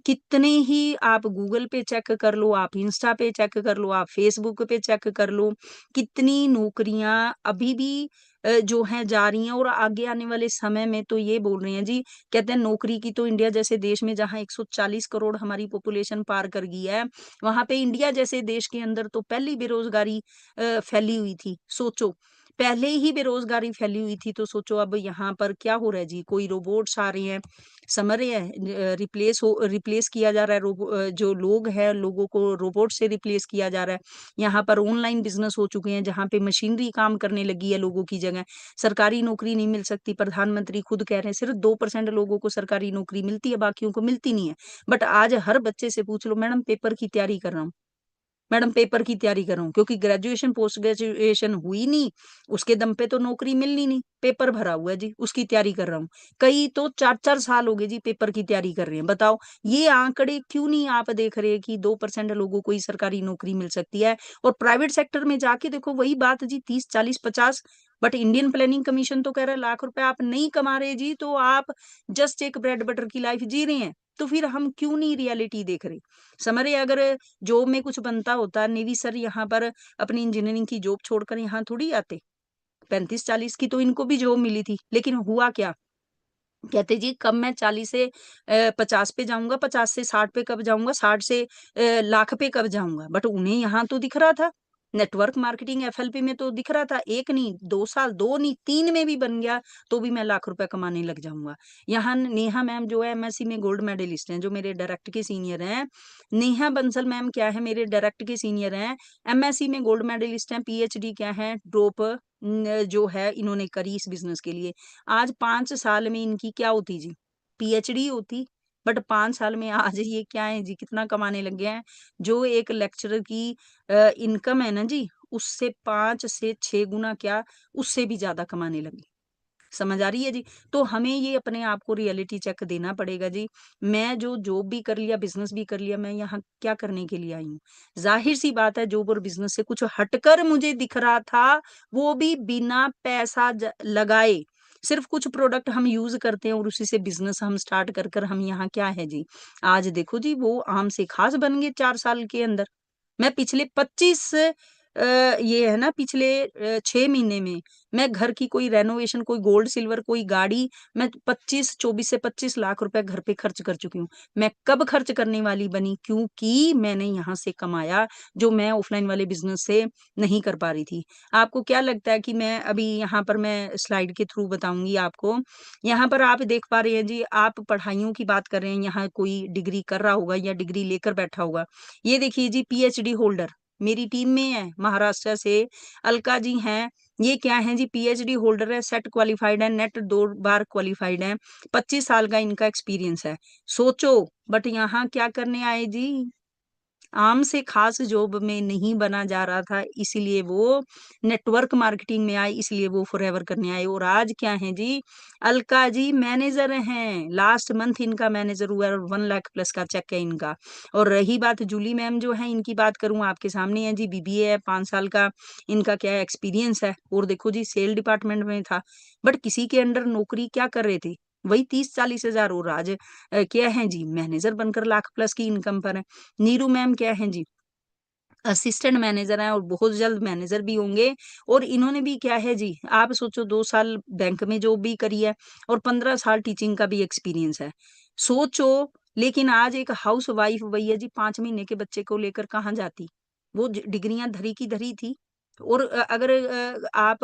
कितने ही आप गूगल पे चेक कर लो, आप इंस्टा पे चेक कर लो, आप फेसबुक पे चेक कर लो, कितनी नौकरियां अभी भी जो हैं जा रही हैं। और आगे आने वाले समय में तो ये बोल रहे हैं जी, कहते हैं नौकरी की तो इंडिया जैसे देश में जहां 140 करोड़ हमारी पॉपुलेशन पार कर गई है, वहां पे इंडिया जैसे देश के अंदर तो पहली बेरोजगारी फैली हुई थी। सोचो, पहले ही बेरोजगारी फैली हुई थी, तो सोचो अब यहाँ पर क्या हो रहा है जी, कोई रोबोट्स आ रहे हैं, समझ रहे हैं, रिप्लेस किया जा रहा है, जो लोग हैं लोगों को रोबोट से रिप्लेस किया जा रहा है। यहाँ पर ऑनलाइन बिजनेस हो चुके हैं जहाँ पे मशीनरी काम करने लगी है लोगों की जगह। सरकारी नौकरी नहीं मिल सकती, प्रधानमंत्री खुद कह रहे हैं सिर्फ 2% लोगों को सरकारी नौकरी मिलती है, बाकियों को मिलती नहीं है। बट आज हर बच्चे से पूछ लो, मैडम पेपर की तैयारी कर रहा हूँ, मैडम पेपर की तैयारी कर रहा हूँ, क्योंकि ग्रेजुएशन पोस्ट ग्रेजुएशन हुई नहीं, उसके दम पे तो नौकरी मिलनी नहीं, पेपर भरा हुआ है जी, उसकी तैयारी कर रहा हूँ। कई तो 4-4 साल हो गए जी पेपर की तैयारी कर रहे हैं। बताओ ये आंकड़े क्यों नहीं आप देख रहे कि 2% लोगों को ही सरकारी नौकरी मिल सकती है। और प्राइवेट सेक्टर में जाके देखो वही बात जी, 30-40-50 बट इंडियन प्लानिंग कमीशन तो कह रहा है लाख रुपए आप नहीं कमा रहे जी, तो आप जस्ट एक ब्रेड बटर की लाइफ जी रहे हैं, तो फिर हम क्यों नहीं रियलिटी देख रहे? समझ रहे? अगर जॉब में कुछ बनता होता, नेवी सर यहाँ पर अपनी इंजीनियरिंग की जॉब छोड़कर यहाँ थोड़ी आते। 35-40 की तो इनको भी जॉब मिली थी, लेकिन हुआ क्या? कहते जी कब मैं 40 से 50 पे जाऊँगा, 50 से 60 पे कब जाऊँगा, 60 से लाख पे कब जाऊँगा। बट उन्हें यहाँ तो दिख रहा था, नेटवर्क मार्केटिंग एफएलपी में तो दिख रहा था, 1 नहीं, 2 साल, 2 नहीं, 3 में भी बन गया, तो भी मैं लाख रुपए कमाने लग जाऊँगा। यहाँ नेहा मैम जो है एमएससी में गोल्ड मेडलिस्ट हैं, जो मेरे डायरेक्ट के सीनियर हैं। नेहा बंसल मैम क्या है, मेरे डायरेक्ट के सीनियर हैं, एमएससी में गोल्ड मेडलिस्ट हैं, पीएचडी क्या है, ड्रॉप जो है इन्होंने करी इस बिज़नेस के लिए। आज 5 साल में इनकी क्या होती जी? पीएचडी होती, बट 5 साल में आज ये क्या है जी, कितना कमाने लग गए हैं। जो एक लेक्चरर की इनकम है ना जी, उससे 5 से 6 गुना क्या, उससे भी ज़्यादा कमाने लगे। समझ आ रही है जी? तो हमें ये अपने आप को रियलिटी चेक देना पड़ेगा जी। मैं जो जॉब भी कर लिया, बिज़नेस भी कर लिया, मैं यहाँ क्या करने के लिए आई हूँ? ज़ाहिर-सी बात है जॉब और बिज़नेस से कुछ हटकर मुझे दिख रहा था, वो भी बिना पैसा लगाए। सिर्फ़ कुछ प्रोडक्ट हम यूज़ करते हैं और उसी से बिज़नेस हम स्टार्ट कर हम यहाँ क्या है जी? आज देखो जी वो आम से ख़ास बन गए 4 साल के अंदर। मैं पिछले 25 ये है ना पिछले 6 महीने में मैं घर की कोई रेनोवेशन, कोई गोल्ड सिल्वर, कोई गाड़ी, मैं 25 24 से 25 लाख रुपए घर पे खर्च कर चुकी हूँ। मैं कब खर्च करने वाली बनी? क्योंकि मैंने यहाँ से कमाया, जो मैं ऑफ़लाइन वाले बिज़नेस से नहीं कर पा रही थी। आपको क्या लगता है कि मैं अभी यहाँ पर मैं स्लाइड के थ्रू बताऊँगी आपको। यहाँ पर आप देख पा रहे हैं जी, आप पढ़ाइयों की बात कर रहे हैं, यहाँ कोई डिग्री कर रहा होगा या डिग्री लेकर बैठा होगा। ये देखिए जी पीएचडी होल्डर मेरी टीम में है, महाराष्ट्र से अलका जी हैं। ये क्या हैं जी, पीएचडी होल्डर है, सेट क्वालिफाइड है, नेट 2 बार क्वालिफाइड है, 25 साल का इनका एक्सपीरियंस है। सोचो, बट यहाँ क्या करने आए जी? आम से खास जॉब में नहीं बना जा रहा था, इसीलिए वो नेटवर्क मार्केटिंग में आए, इसलिए वो फॉरएवर करने आए। और आज क्या है जी, अलका जी मैनेजर हैं। लास्ट मंथ इनका मैनेजर हुआ और 1 लाख प्लस का चेक है इनका। और रही बात जूली मैम जो है, इनकी बात करूँ आपके सामने है जी, बीबीए है, 5 साल का इनका क्या है एक्सपीरियंस है। और देखो जी सेल डिपार्टमेंट में था, बट किसी के अंडर नौकरी क्या कर रहे थे? वही 30-40 हज़ार। और आज क्या है जी, मैनेजर बनकर लाख प्लस की इनकम पर है। नीरू मैम क्या हैं जी, असिस्टेंट मैनेजर हैं और बहुत जल्द मैनेजर भी होंगे। और इन्होंने भी क्या है जी, आप सोचो 2 साल बैंक में जॉब भी करी है और 15 साल टीचिंग का भी एक्सपीरियंस है। सोचो, लेकिन आज एक हाउसवाइफ भैया जी 5 महीने के बच्चे को लेकर कहाँ जाती? वो डिग्रियां धरी की धरी थी। और अगर आप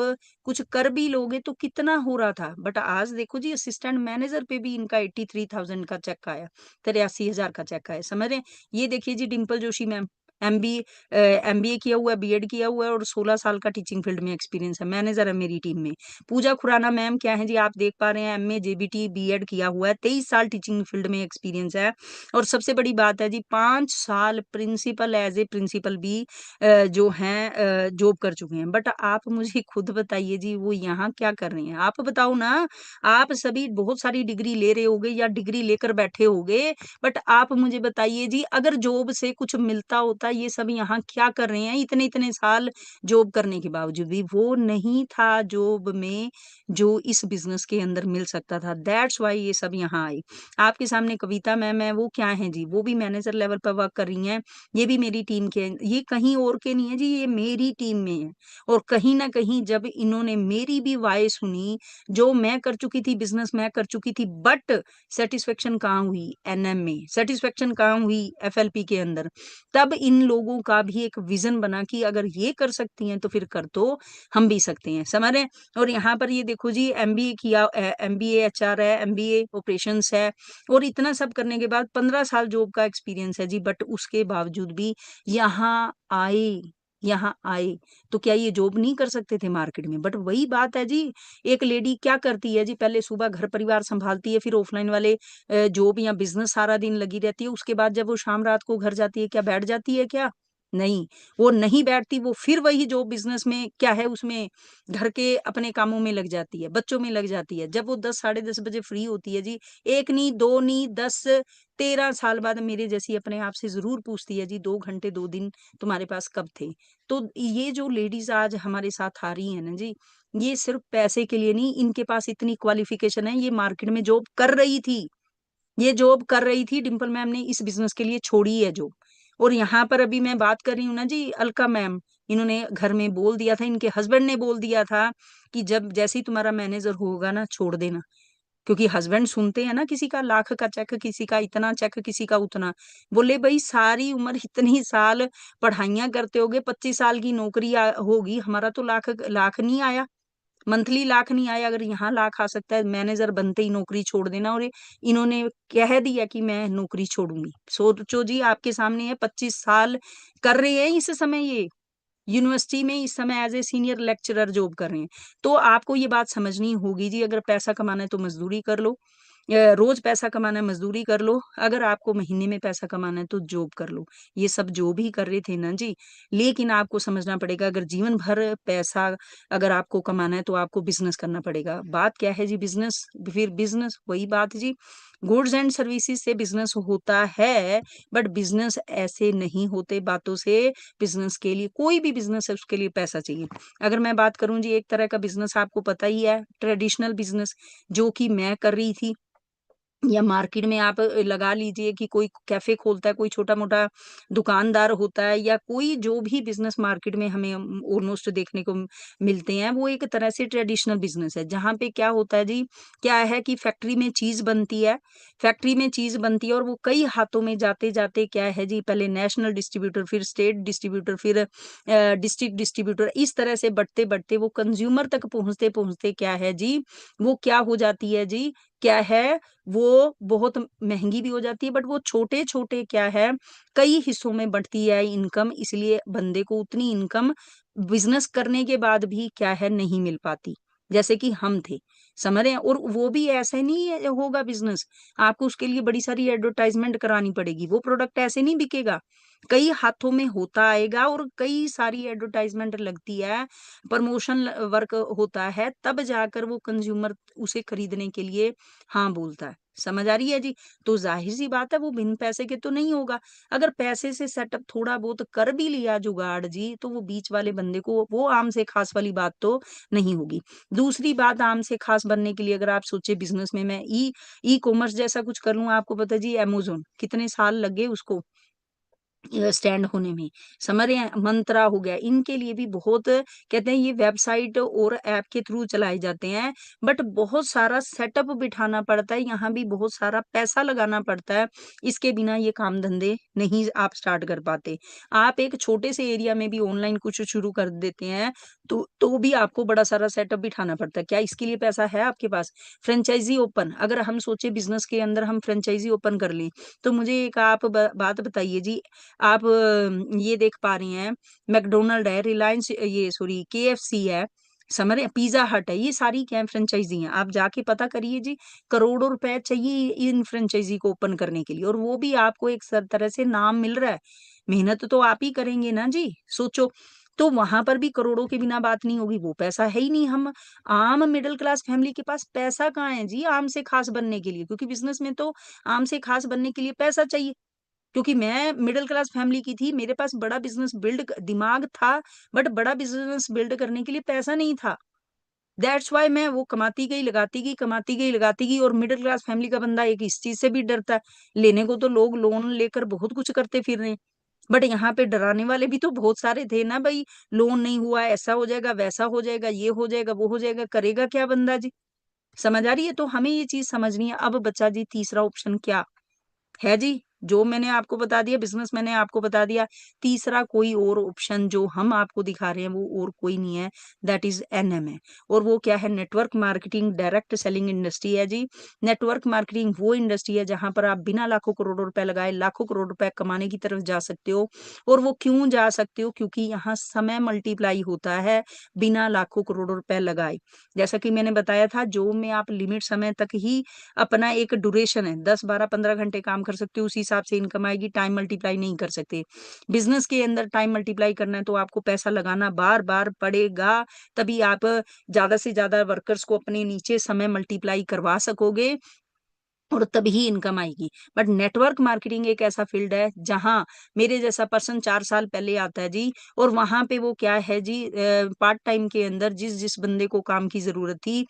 कुछ कर भी लोगे तो कितना हो रहा था, बट आज देखो जी असिस्टेंट मैनेजर पे भी इनका 83,000 का चेक आया, 83,000 का चेक आया। समझ रहे हैं? ये देखिए जी Dimple Joshi ma'am, MB MBA किया हुआ है, बीएड किया हुआ है और 16 साल का टीचिंग फील्ड में एक्सपीरियंस है, मैनेजर है मेरी टीम में। पूजा खुराना मैम क्या है जी, आप देख पा रहे हैं, एमए जेबीटी बीएड किया हुआ है, 23 साल टीचिंग फील्ड में एक्सपीरियंस है। और सबसे बड़ी बात है जी 5 साल प्रिंसिपल एज ए प्रिंसिपल भी जो हैं जॉब कर चुके हैं। बट आप मुझे खुद बताइए जी, वो यहाँ क्या कर रहे हैं? आप बताओ ना। आप सभी बहुत सारी डिग्री ले रहे होगे या डिग्री लेकर बैठे होगे, बट आप मुझे बताइए जी, अगर जॉब से कुछ मिलता होता, ये सब यहाँ क्या कर रहे हैं? इतने-इतने साल जॉब करने के बावजूद भी वो नहीं था जॉब में, जो इस बिज़नेस के अंदर मिल सकता था। दैट्स व्हाई ये सब यहाँ आए। आपके सामने कविता मैम है, वो क्या हैं जी? वो भी मैनेजर लेवल पर वर्क कर रही हैं। ये भी मेरी टीम के हैं। ये कहीं और के नहीं है जी, ये मेरी टीम में है। और कहीं न कहीं जब इन्होंने मेरी भी वाइस सुनी, जो मैं कर चुकी थी, बिज़नेस मैं कर चुकी थी, बट सैटिस्फैक्शन कहाँ हुई? एनएम में। सैटिस्फैक्शन कहाँ हुई? एफएलपी के अंदर। तब इन लोगों का भी एक विज़न बना कि अगर ये कर सकती हैं, तो फिर कर तो हम भी सकते हैं। समझ रहे हैं? और यहाँ पर ये देखो जी एमबीए किया एमबीए एचआर है, एमबीए ऑपरेशंस है और इतना सब करने के बाद 15 साल जॉब का एक्सपीरियंस है जी, बट उसके बावजूद भी यहाँ आए, यहाँ आए। तो क्या ये जॉब नहीं कर सकते थे मार्केट में? बट वही बात है जी, एक लेडी क्या करती है जी, पहले सुबह घर परिवार सँभालती है, फिर ऑफ़लाइन वाले जॉब या बिज़नेस सारा दिन लगी रहती है। उसके बाद जब वो शाम रात को घर जाती है, क्या बैठ जाती है क्या? नहीं, वो नहीं बैठती, वो फिर वही जो बिज़नेस में क्या है उसमें घर के अपने कामों में लग जाती है, बच्चों में लग जाती है। जब वो 10 साढ़े 10 बजे फ्री होती है जी, 1 नहीं, 2 नहीं, 10 13 साल बाद मेरे जैसी अपने आप से ज़रूर पूछती है जी, 2 घंटे 2 दिन तुम्हारे पास कब थे? तो ये जो लेडीज़ आज हमारे साथ आ रही हैं ना जी, ये सिर्फ पैसे के लिए नहीं, इनके पास इतनी क्वालिफिकेशन है, ये मार्केट में जॉब कर रही थी, ये जॉब कर रही थी, डिम्पल मैम ने इस बिजनेस के लिए छोड़ी है जॉब। और यहाँ पर अभी मैं बात कर रही हूँ ना जी, अलका मैम, इन्होंने घर में बोल दिया था, इनके हस्बैंड ने बोल दिया था कि जब जैसे ही तुम्हारा मैनेजर होगा ना छोड़ देना। क्योंकि हस्बैंड सुनते हैं ना, किसी का लाख का चेक, किसी का इतना चेक, किसी का उतना। बोले भाई सारी उम्र इतनी साल पढ़ाइयाँ करते होगे, 25 साल की नौकरी होगी, हमारा तो लाख लाख नहीं आया, मंथली लाख नहीं आया, अगर यहाँ लाख आ सकता है, मैनेजर बनते ही नौकरी छोड़ देना। और इन्होंने कह दिया कि मैं नौकरी छोड़ूंगी। सोचो जी, आपके सामने है, 25 साल कर रहे हैं इस समय, ये यूनिवर्सिटी में इस समय as a senior lecturer job कर रहे हैं। तो आपको ये बात समझनी होगी जी, अगर पैसा कमाना है तो मजदूरी कर लो, रोज पैसा कमाना है मजदूरी कर लो, अगर आपको महीने में पैसा कमाना है तो जॉब कर लो। ये सब जो भी कर रहे थे ना जी, लेकिन आपको समझना पड़ेगा, अगर जीवन भर पैसा अगर आपको कमाना है तो आपको बिजनेस करना पड़ेगा। बात क्या है जी, बिजनेस, फिर बिजनेस वही बात जी, गुड्स एंड सर्विसेज से बिजनेस होता है, बट बिजनेस ऐसे नहीं होते बातों से। बिजनेस के लिए, कोई भी बिजनेस है उसके लिए पैसा चाहिए। अगर मैं बात करूं जी, एक तरह का बिजनेस आपको पता ही है, ट्रेडिशनल बिजनेस, जो कि मैं कर रही थी, या मार्केट में आप लगा लीजिए कि कोई कैफे खोलता है, कोई छोटा मोटा दुकानदार होता है, या कोई जो भी बिजनेस मार्केट में हमें ऑलमोस्ट देखने को मिलते हैं, वो एक तरह से ट्रेडिशनल बिजनेस है। जहाँ पे क्या होता है जी, क्या है कि फैक्ट्री में चीज बनती है, फैक्ट्री में चीज बनती है, और वो कई हाथों में जाते जाते क्या है जी, पहले नेशनल डिस्ट्रीब्यूटर, फिर स्टेट डिस्ट्रीब्यूटर, फिर डिस्ट्रिक्ट डिस्ट्रीब्यूटर, इस तरह से बढ़ते बढ़ते वो कंज्यूमर तक पहुंचते पहुंचते क्या है जी, वो क्या हो जाती है जी, क्या है, वो बहुत महंगी भी हो जाती है, बट वो छोटे छोटे क्या है, कई हिस्सों में बढ़ती है इनकम, इसलिए बंदे को उतनी इनकम बिजनेस करने के बाद भी क्या है नहीं मिल पाती, जैसे कि हम थे, समझ रहे हैं। और वो भी ऐसे नहीं होगा बिजनेस, आपको उसके लिए बड़ी सारी एडवर्टाइजमेंट करानी पड़ेगी, वो प्रोडक्ट ऐसे नहीं बिकेगा, कई हाथों में होता आएगा, और कई सारी एडवर्टाइजमेंट लगती है, प्रमोशन वर्क होता है, तब जाकर वो कंज्यूमर उसे खरीदने के लिए हाँ बोलता है। समझ आ रही है जी? तो जाहिर सी बात है, वो बिन पैसे के तो नहीं होगा। अगर पैसे से सेटअप थोड़ा बहुत कर भी लिया जुगाड़ जी, तो वो बीच वाले बंदे को वो आम से खास वाली बात तो नहीं होगी। दूसरी बात, आम से खास बनने के लिए अगर आप सोचे बिजनेस में मैं ई ई कॉमर्स जैसा कुछ कर लूं, आपको पता है जी, अमेज़न कितने साल लगे उसको स्टैंड होने में, समझ रहे हैं। मंत्रा हो गया, इनके लिए भी बहुत कहते हैं, ये वेबसाइट और ऐप के थ्रू चलाए जाते हैं, बट बहुत सारा सेटअप बिठाना पड़ता है, यहाँ भी बहुत सारा पैसा लगाना पड़ता है, इसके बिना ये काम धंधे नहीं आप स्टार्ट कर पाते। आप एक छोटे से एरिया में भी ऑनलाइन कुछ शुरू कर देते हैं, तो भी आपको बड़ा सारा सेटअप बिठाना पड़ता है। क्या इसके लिए पैसा है आपके पास? फ्रेंचाइजी ओपन, अगर हम सोचे बिजनेस के अंदर हम फ्रेंचाइजी ओपन कर लें, तो मुझे एक आप बात बताइए जी, आप ये देख पा रही हैं, मैकडोनल्ड है, रिलायंस, ये सॉरी केएफसी है, समझ रहे हैं, पिज्जा हट है, ये सारी क्या फ्रेंचाइजी हैं। आप जाके पता करिए जी, करोड़ों रुपए चाहिए इन फ्रेंचाइजी को ओपन करने के लिए, और वो भी आपको एक तरह से नाम मिल रहा है, मेहनत तो आप ही करेंगे ना जी, सोचो। तो वहां पर भी करोड़ों के बिना बात नहीं होगी, वो पैसा है ही नहीं। हम आम मिडिल क्लास फैमिली के पास पैसा कहाँ है जी आम से खास बनने के लिए, क्योंकि बिजनेस में तो आम से खास बनने के लिए पैसा चाहिए। क्योंकि मैं मिडिल क्लास फैमिली की थी, मेरे पास बड़ा बिजनेस बिल्ड दिमाग था, बट बड़ा बिजनेस बिल्ड करने के लिए पैसा नहीं था। दैट्स वाई मैं वो कमाती गई, लगाती गई, कमाती गई, लगाती गई। और मिडिल क्लास फैमिली का बंदा एक इस चीज से भी डरता है, लेने को तो लोग लोन लेकर बहुत कुछ करते फिर रहे हैं, बट यहाँ पे डराने वाले भी तो बहुत सारे थे ना भाई, लोन नहीं हुआ, ऐसा हो जाएगा, वैसा हो जाएगा, ये हो जाएगा, वो हो जाएगा, करेगा क्या बंदा जी? समझ आ रही है? तो हमें ये चीज समझनी है। अब बच्चा जी तीसरा ऑप्शन क्या है जी? जो मैंने आपको बता दिया, बिजनेस मैंने आपको बता दिया, तीसरा कोई और ऑप्शन जो हम आपको दिखा रहे हैं वो और कोई नहीं है, दैट इज एनएमए। और वो क्या है? Network marketing direct selling industry है जी। नेटवर्क मार्केटिंग वो इंडस्ट्री है जहां पर आप बिना लाखों करोड़ों रुपए लगाए लाखों करोड़ रुपए कमाने की तरफ जा सकते हो। और वो क्यों जा सकते हो? क्योंकि यहाँ समय मल्टीप्लाई होता है बिना लाखों करोड़ों रुपए लगाए। जैसा कि मैंने बताया था, जो में आप लिमिट समय तक ही अपना एक ड्यूरेशन है, 10 12 15 घंटे काम कर सकते हो, उसी हिसाब से इनकम आएगी, टाइम मल्टीप्लाई नहीं कर सकते। बिजनेस के अंदर टाइम मल्टीप्लाई करना है तो आपको पैसा लगाना बार बार पड़ेगा, तभी आप ज्यादा से ज्यादा वर्कर्स को अपने नीचे समय मल्टीप्लाई करवा सकोगे। और तभी इनकम आएगी। बट नेटवर्क मार्केटिंग एक ऐसा फील्ड है जहां मेरे जैसा पर्सन 4 साल पहले आता है जी, और वहां पे वो क्या है जी, पार्ट टाइम के अंदर जिस जिस बंदे को काम की जरूरत थी,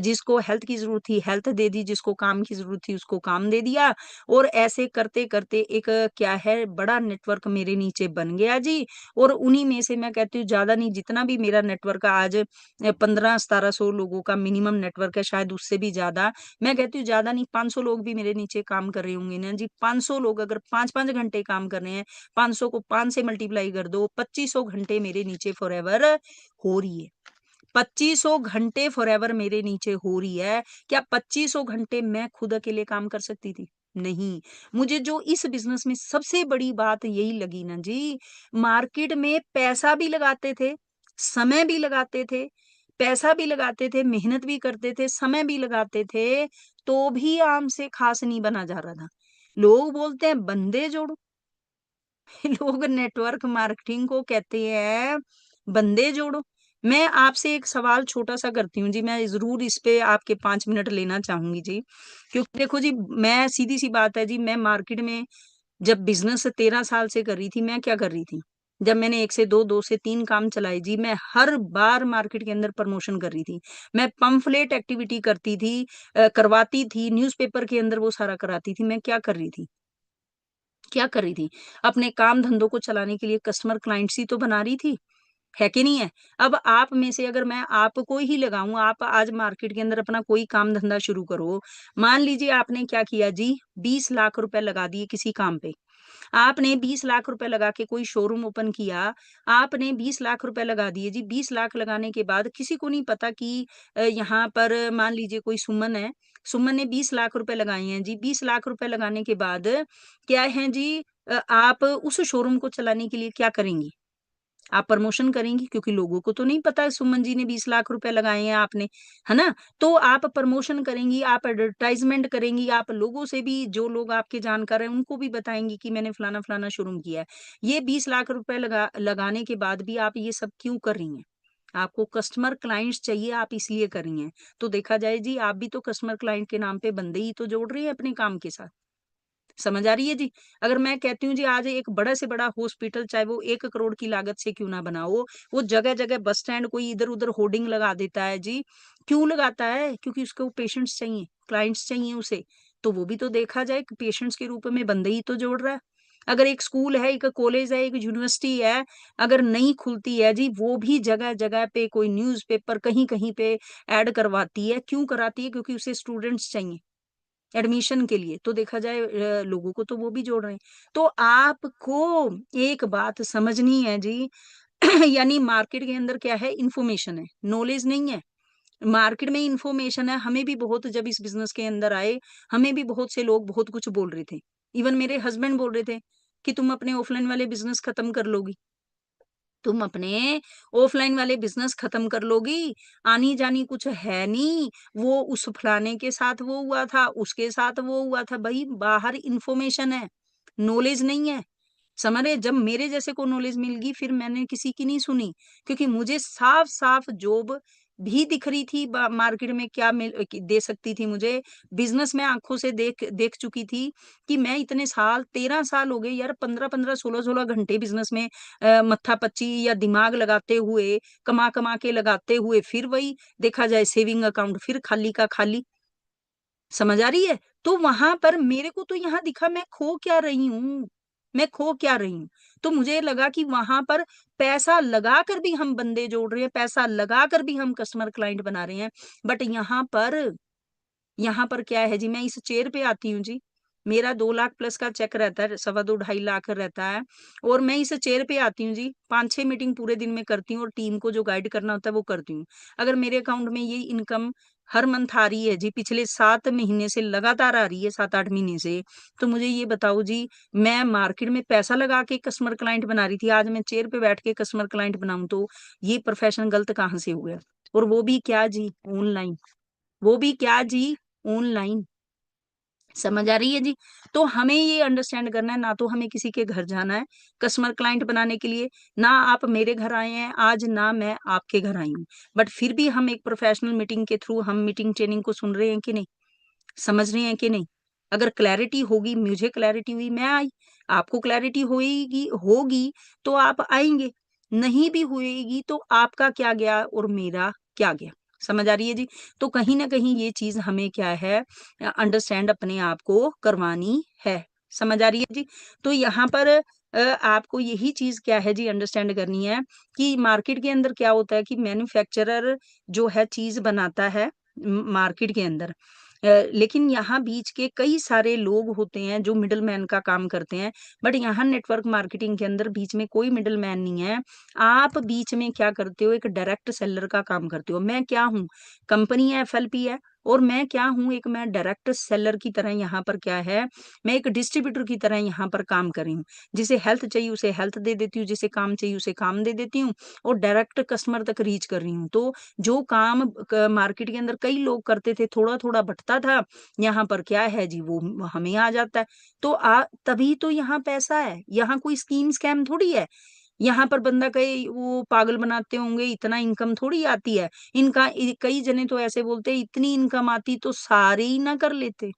जिसको हेल्थ की जरूरत थी हेल्थ दे दी, जिसको काम की जरूरत थी उसको काम दे दिया, और ऐसे करते करते एक क्या है बड़ा नेटवर्क मेरे नीचे बन गया जी। और उन्हीं में से मैं कहती हूँ ज्यादा नहीं, जितना भी मेरा नेटवर्क आज 1500-1700 लोगों का मिनिमम नेटवर्क है, शायद उससे भी ज्यादा। मैं कहती हूँ ज्यादा नहीं, 500 लोग भी मेरे नीचे काम कर रहे होंगे ना जी। 500 लोग अगर 5-5 घंटे काम कर रहे हैं, 500 को 5 से मल्टीप्लाई कर दो, 2500 घंटे मेरे नीचे फॉरएवर हो रही है। 2500 घंटे फॉरएवर मेरे नीचे हो रही है। क्या 2500 घंटे मैं खुद अकेले काम कर सकती थी? नहीं। मुझे जो इस बिजनेस में सबसे बड़ी बात यही लगी ना जी, मार्केट में पैसा भी लगाते थे, समय भी लगाते थे, पैसा भी लगाते थे, मेहनत भी करते थे, समय भी लगाते थे, तो भी आम से खास नहीं बना जा रहा था। लोग बोलते हैं बंदे जोड़ो। लोग नेटवर्क मार्केटिंग को कहते हैं बंदे जोड़ो। मैं आपसे एक सवाल छोटा सा करती हूँ जी, मैं जरूर इस पे आपके 5 मिनट लेना चाहूंगी जी। क्योंकि देखो जी, मैं सीधी सी बात है जी, मैं मार्केट में जब बिजनेस 13 साल से कर रही थी, मैं क्या कर रही थी? जब मैंने 1 से 2, 2 से 3 काम चलाए जी, मैं हर बार मार्केट के अंदर प्रमोशन कर रही थी। मैं पंफलेट एक्टिविटी करती थी, करवाती थी, न्यूज़पेपर के अंदर वो सारा कराती थी। मैं क्या कर रही थी? क्या कर रही थी? अपने काम धंधों को चलाने के लिए कस्टमर क्लाइंट्स ही तो बना रही थी, है कि नहीं है? अब आप में से अगर मैं आपको ही लगाऊं, आप आज मार्केट के अंदर अपना कोई काम धंधा शुरू करो। मान लीजिए आपने क्या किया जी, 20 लाख रुपए लगा दिए किसी काम पे। आपने 20 लाख रुपए लगा के कोई शोरूम ओपन किया, आपने 20 लाख रुपए लगा दिए जी। 20 लाख लगाने के बाद किसी को नहीं पता कि यहाँ पर मान लीजिए कोई सुमन है, सुमन ने 20 लाख रुपए लगाए हैं जी। 20 लाख रुपए लगाने के बाद क्या है जी, आप उस शोरूम को चलाने के लिए क्या करेंगी? आप प्रमोशन करेंगी, क्योंकि लोगों को तो नहीं पता है सुमन जी ने 20 लाख रुपए लगाए हैं आपने, है ना? तो आप प्रमोशन करेंगी, आप एडवर्टाइजमेंट करेंगी, आप लोगों से भी, जो लोग आपके जानकार हैं उनको भी बताएंगी कि मैंने फलाना फलाना शुरू किया है। ये 20 लाख रुपए लगाने के बाद भी आप ये सब क्यों कर रही हैं? आपको कस्टमर क्लाइंट्स चाहिए, आप इसलिए कर रही हैं। तो देखा जाए जी, आप भी तो कस्टमर क्लाइंट के नाम पे बंदे ही तो जोड़ रही हैं अपने काम के साथ। समझ आ रही है जी? अगर मैं कहती हूँ जी, आज एक बड़ा से बड़ा हॉस्पिटल, चाहे वो 1 करोड़ की लागत से क्यों ना बना हो, वो जगह-जगह बस स्टैंड कोई इधर-उधर होर्डिंग लगा देता है जी। क्यों लगाता है? क्योंकि उसको पेशेंट्स चाहिए, क्लाइंट्स चाहिए उसे। तो वो भी तो देखा जाए कि पेशेंट्स के रूप में बंदे ही तो जोड़ रहा है। अगर एक स्कूल है, एक कॉलेज है, एक यूनिवर्सिटी है, अगर नहीं खुलती है जी, वो भी जगह-जगह पे कोई न्यूज़पेपर कहीं-कहीं पे ऐड करवाती है। क्यों कराती है? क्योंकि उसे स्टूडेंट्स चाहिए। एडमिशन के लिए। तो देखा जाए लोगों को तो वो भी जोड़ रहे हैं। तो आपको एक बात समझनी है जी, यानी मार्केट के अंदर क्या है, इन्फॉर्मेशन है, नॉलेज नहीं है। मार्केट में इन्फॉर्मेशन है। हमें भी बहुत, जब इस बिज़नेस के अंदर आए, हमें भी बहुत से लोग बहुत कुछ बोल रहे थे। इवन मेरे हस्बैंड बोल रहे थे कि तुम अपने ऑफलाइन वाले बिज़नेस खत्म कर लोगी। तुम अपने ऑफलाइन वाले बिजनेस खत्म कर लोगी, आनी जानी कुछ है नहीं। वो उस फलाने के साथ वो हुआ था, उसके साथ वो हुआ था। भाई बाहर इंफॉर्मेशन है, नॉलेज नहीं है। समझ रहे? जब मेरे जैसे को नॉलेज मिल गई, फिर मैंने किसी की नहीं सुनी, क्योंकि मुझे साफ साफ जॉब भी दिख रही थी मार्केट में क्या दे सकती थी मुझे। बिजनेस में आंखों से देख देख चुकी थी कि मैं इतने साल, 13 साल हो गए यार, 15-15, 16-16 घंटे बिजनेस में मत्था पच्ची या दिमाग लगाते हुए, कमा कमा के लगाते हुए, फिर वही देखा जाए सेविंग अकाउंट फिर खाली का खाली। समझ आ रही है? तो वहां पर मेरे को तो यहाँ दिखा, मैं खो क्या रही हूँ, मैं खो क्या रही हूँ। तो मुझे लगा कि वहां पर पैसा लगा कर भी हम बंदे जोड़ रहे हैं, पैसा लगा कर भी हम कस्टमर क्लाइंट बना रहे हैं। बट यहाँ पर क्या है जी, मैं इस चेयर पे आती हूँ जी, मेरा 2 लाख प्लस का चेक रहता है, 2.25-2.5 लाख रहता है। और मैं इस चेयर पे आती हूँ जी, 5-6 मीटिंग पूरे दिन में करती हूँ, और टीम को जो गाइड करना होता है वो करती हूँ। अगर मेरे अकाउंट में ये इनकम हर मंथ आ रही है जी, पिछले 7 महीने से लगातार आ रही है, 7-8 महीने से, तो मुझे ये बताओ जी, मैं मार्केट में पैसा लगा के कस्टमर क्लाइंट बना रही थी, आज मैं चेयर पे बैठ के कस्टमर क्लाइंट बनाऊं, तो ये प्रोफेशन गलत कहाँ से हो गया? और वो भी क्या जी, ऑनलाइन। वो भी क्या जी, ऑनलाइन। समझ आ रही है जी? तो हमें ये अंडरस्टैंड करना है, ना तो हमें किसी के घर जाना है कस्टमर क्लाइंट बनाने के लिए, ना आप मेरे घर आए हैं आज, ना मैं आपके घर आई हूँ। बट फिर भी हम एक प्रोफेशनल मीटिंग के थ्रू हम मीटिंग ट्रेनिंग को सुन रहे हैं कि नहीं? समझ रहे हैं कि नहीं? अगर क्लैरिटी होगी, मुझे क्लैरिटी हुई, मैं आई, आपको क्लैरिटी होएगी होगी तो आप आएँगे, नहीं भी होएगी तो आपका क्या गया और मेरा क्या गया? समझ आ रही है जी? तो कहीं न कहीं ये चीज़ हमें क्या है अंडरस्टैंड अपने आप को करवानी है। समझ आ रही है जी? तो यहाँ पर आपको यही चीज़ क्या है जी अंडरस्टैंड करनी है कि मार्केट के अंदर क्या होता है कि मैन्युफैक्चरर जो है चीज़ बनाता है मार्केट के अंदर लेकिन यहाँ बीच के कई सारे लोग होते हैं जो मिडलमैन का काम करते हैं, बट यहाँ नेटवर्क मार्केटिंग के अंदर बीच में कोई मिडलमैन नहीं है। आप बीच में क्या करते हो, एक डायरेक्ट सेलर का काम करते हो। मैं क्या हूँ? कंपनी एफएलपी है और मैं क्या हूँ? एक मैं डायरेक्ट सेलर की तरह यहाँ पर क्या है, मैं एक डिस्ट्रीब्यूटर की तरह यहाँ पर काम कर रही हूँ। जिसे हेल्थ चाहिए उसे हेल्थ दे देती हूँ, जिसे काम चाहिए उसे काम दे देती हूँ और डायरेक्ट कस्टमर तक रीच कर रही हूँ। तो जो काम मार्केट के अंदर कई लोग करते थे, थोड़ा-थोड़ा बँटता था, यहाँ पर क्या है जी वो हमें आ जाता है। तो तभी तो यहाँ पैसा है, यहाँ कोई स्कीम स्कैम थोड़ी है। यहाँ पर बंदा कहे वो पागल बनाते होंगे, इतना इनकम थोड़ी आती है। इनका कई जने तो ऐसे बोलते हैं इतनी इनकम आती तो सारे ही ना कर लेते।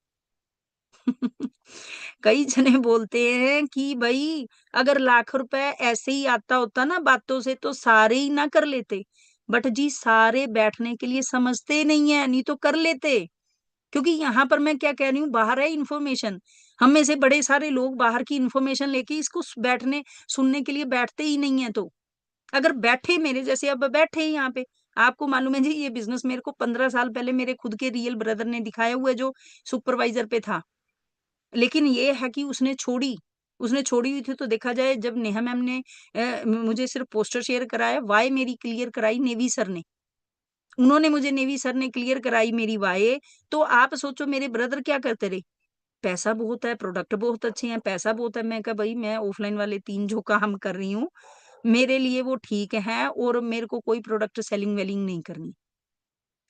कई जने बोलते हैं कि भई अगर लाख रुपए ऐसे ही आता होता ना बातों से तो सारे ही ना कर लेते। बट जी सारे बैठने के लिए समझते नहीं है, नहीं तो कर लेते। क्योंकि यहाँ पर मैं क्या कह रही हूँ बाहर है इन्फॉर्मेशन। हम में से बड़े सारे लोग बाहर की इन्फॉर्मेशन लेके इसको बैठने सुनने के लिए बैठते ही नहीं है तो। अगर बैठे मेरे जैसे अब बैठे हैं यहाँ पे, आपको मालूम है जी ये बिज़नेस मेरे को 15 साल पहले मेरे खुद के रियल ब्रदर ने दिखाया हुआ है जो सुपरवाइज़र पे था। लेकिन ये है कि उसने छोड़ी हुई थी तो देखा जाए जब नेहा मैम ने मुझे सिर्फ़ पोस्टर शेयर कराया, वाय मेरी क्लियर कराई नेवी सर ने। उन्होंने मुझे नेवी सर ने क्लियर कराई मेरी वाय, तो आप सोचो मेरे ब्रदर क्या करते रहे, पैसा बहुत है, प्रोडक्ट बहुत अच्छे हैं, पैसा बहुत है। मैं कहा भई मैं ऑफ़लाइन वाले 3 जो काम कर रही हूँ, मेरे लिए वो ठीक है और मेरे को कोई प्रोडक्ट सेलिंग-वेलिंग नहीं करनी।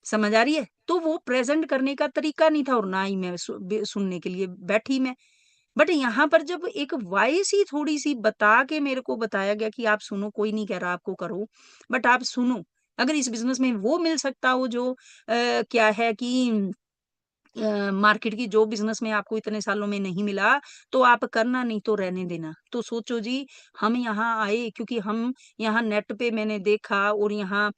समझ आ रही है? तो वो प्रेज़ेंट करने का तरीका नहीं था और ना ही मैं सुनने के लिए बैठी मैं। बट यहाँ पर जब एक वॉइस ही थोड़ी-सी बता के मेरे को बताया गया कि आप सुनो, कोई नहीं कह रहा आपको करो, बट आप सुनो। अगर इस बिज़नेस में वो मिल सकता हो जो क्या है कि मार्केट की जो बिज़नेस में आपको इतने सालों में नहीं मिला, तो आप करना नहीं तो रहने देना। तो सोचो जी, हम यहाँ आए क्योंकि हम यहाँ नेट पे मैंने देखा और यहाँ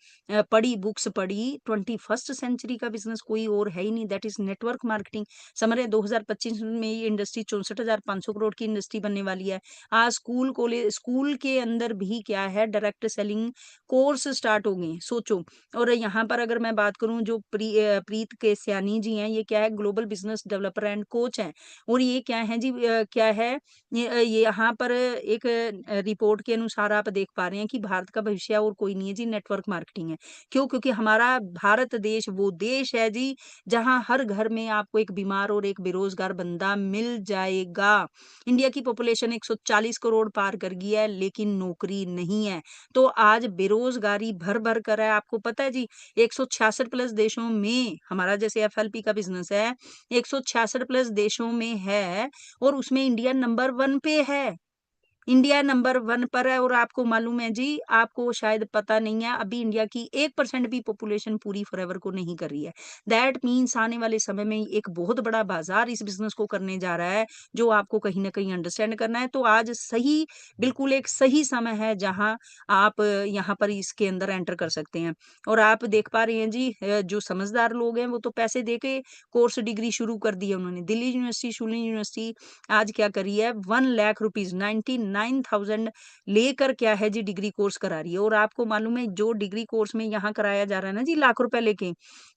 पढ़ी बुक्स पढ़ी 21st सेंचुरी का बिज़नेस कोई और है ही नहीं दैट इज़ नेटवर्क मार्केटिंग। समझ रहे हैं 2025 में ये इंडस्ट्री 64,500 करोड़ की इंडस्ट्री बनने वाली है। आज स्कूल के अंदर भी क्या है डायरेक्ट सेलिंग कोर्स स्टार्ट हो गए हैं, सोचो। और यहाँ पर अगर मैं बात करूँ जो प्रीत केसियानी जी हैं, ये क्या है global business developer and coach हैं और ये क्या है जी क्या है ये यहाँ पर एक रिपोर्ट के अनुसार आप देख पा रहे हैं कि भारत का भविष्य और कोई नहीं है जी नेटवर्क मार्केटिंग है। क्यों? क्योंकि हमारा भारत देश वो देश है जी जहाँ हर घर में आपको एक बीमार और एक बेरोज़गार बंदा मिल जाएगा। इंडिया की पॉपुलेशन 140 करोड़ पार कर गई है लेकिन नौकरी नहीं है। तो आज बेरोज़गारी भर-भर कर है। आपको पता है जी 166 प्लस देशों में हमारा जैसे एफएलपी का बिज़नेस है, 166 प्लस देशों में है और उसमें इंडिया नंबर 1 पे है। इंडिया नंबर 1 पर है और आपको मालूम है जी, आपको शायद पता नहीं है, अभी इंडिया की 1% भी पॉपुलेशन पूरी फॉरएवर को नहीं कर रही है। दैट मीन्स आने वाले समय में एक बहुत बड़ा बाज़ार इस बिज़नेस को करने जा रहा है, जो आपको कहीं न कहीं अंडरस्टैंड करना है। तो आज सही बिल्कुल एक सही समय है, जहाँ आप यहाँ पर इसके अंदर एंटर कर सकते हैं। और आप देख पा रहे हैं जी जो समझदार लोग हैं, वो तो पैसे दे के कोर्स डिग्री शुरू कर दी है उन्होंने। दिल्ली यूनिवर्सिटी, शूलिनी यूनिवर्सिटी आज क्या करी है 1 लाख रुपीज़ 99,000 लेकर क्या है जी डिग्री कोर्स करा रही है और आपको मालूम है जो डिग्री कोर्स में यहाँ कराया जा रहा है ना जी लाख रुपए लेके,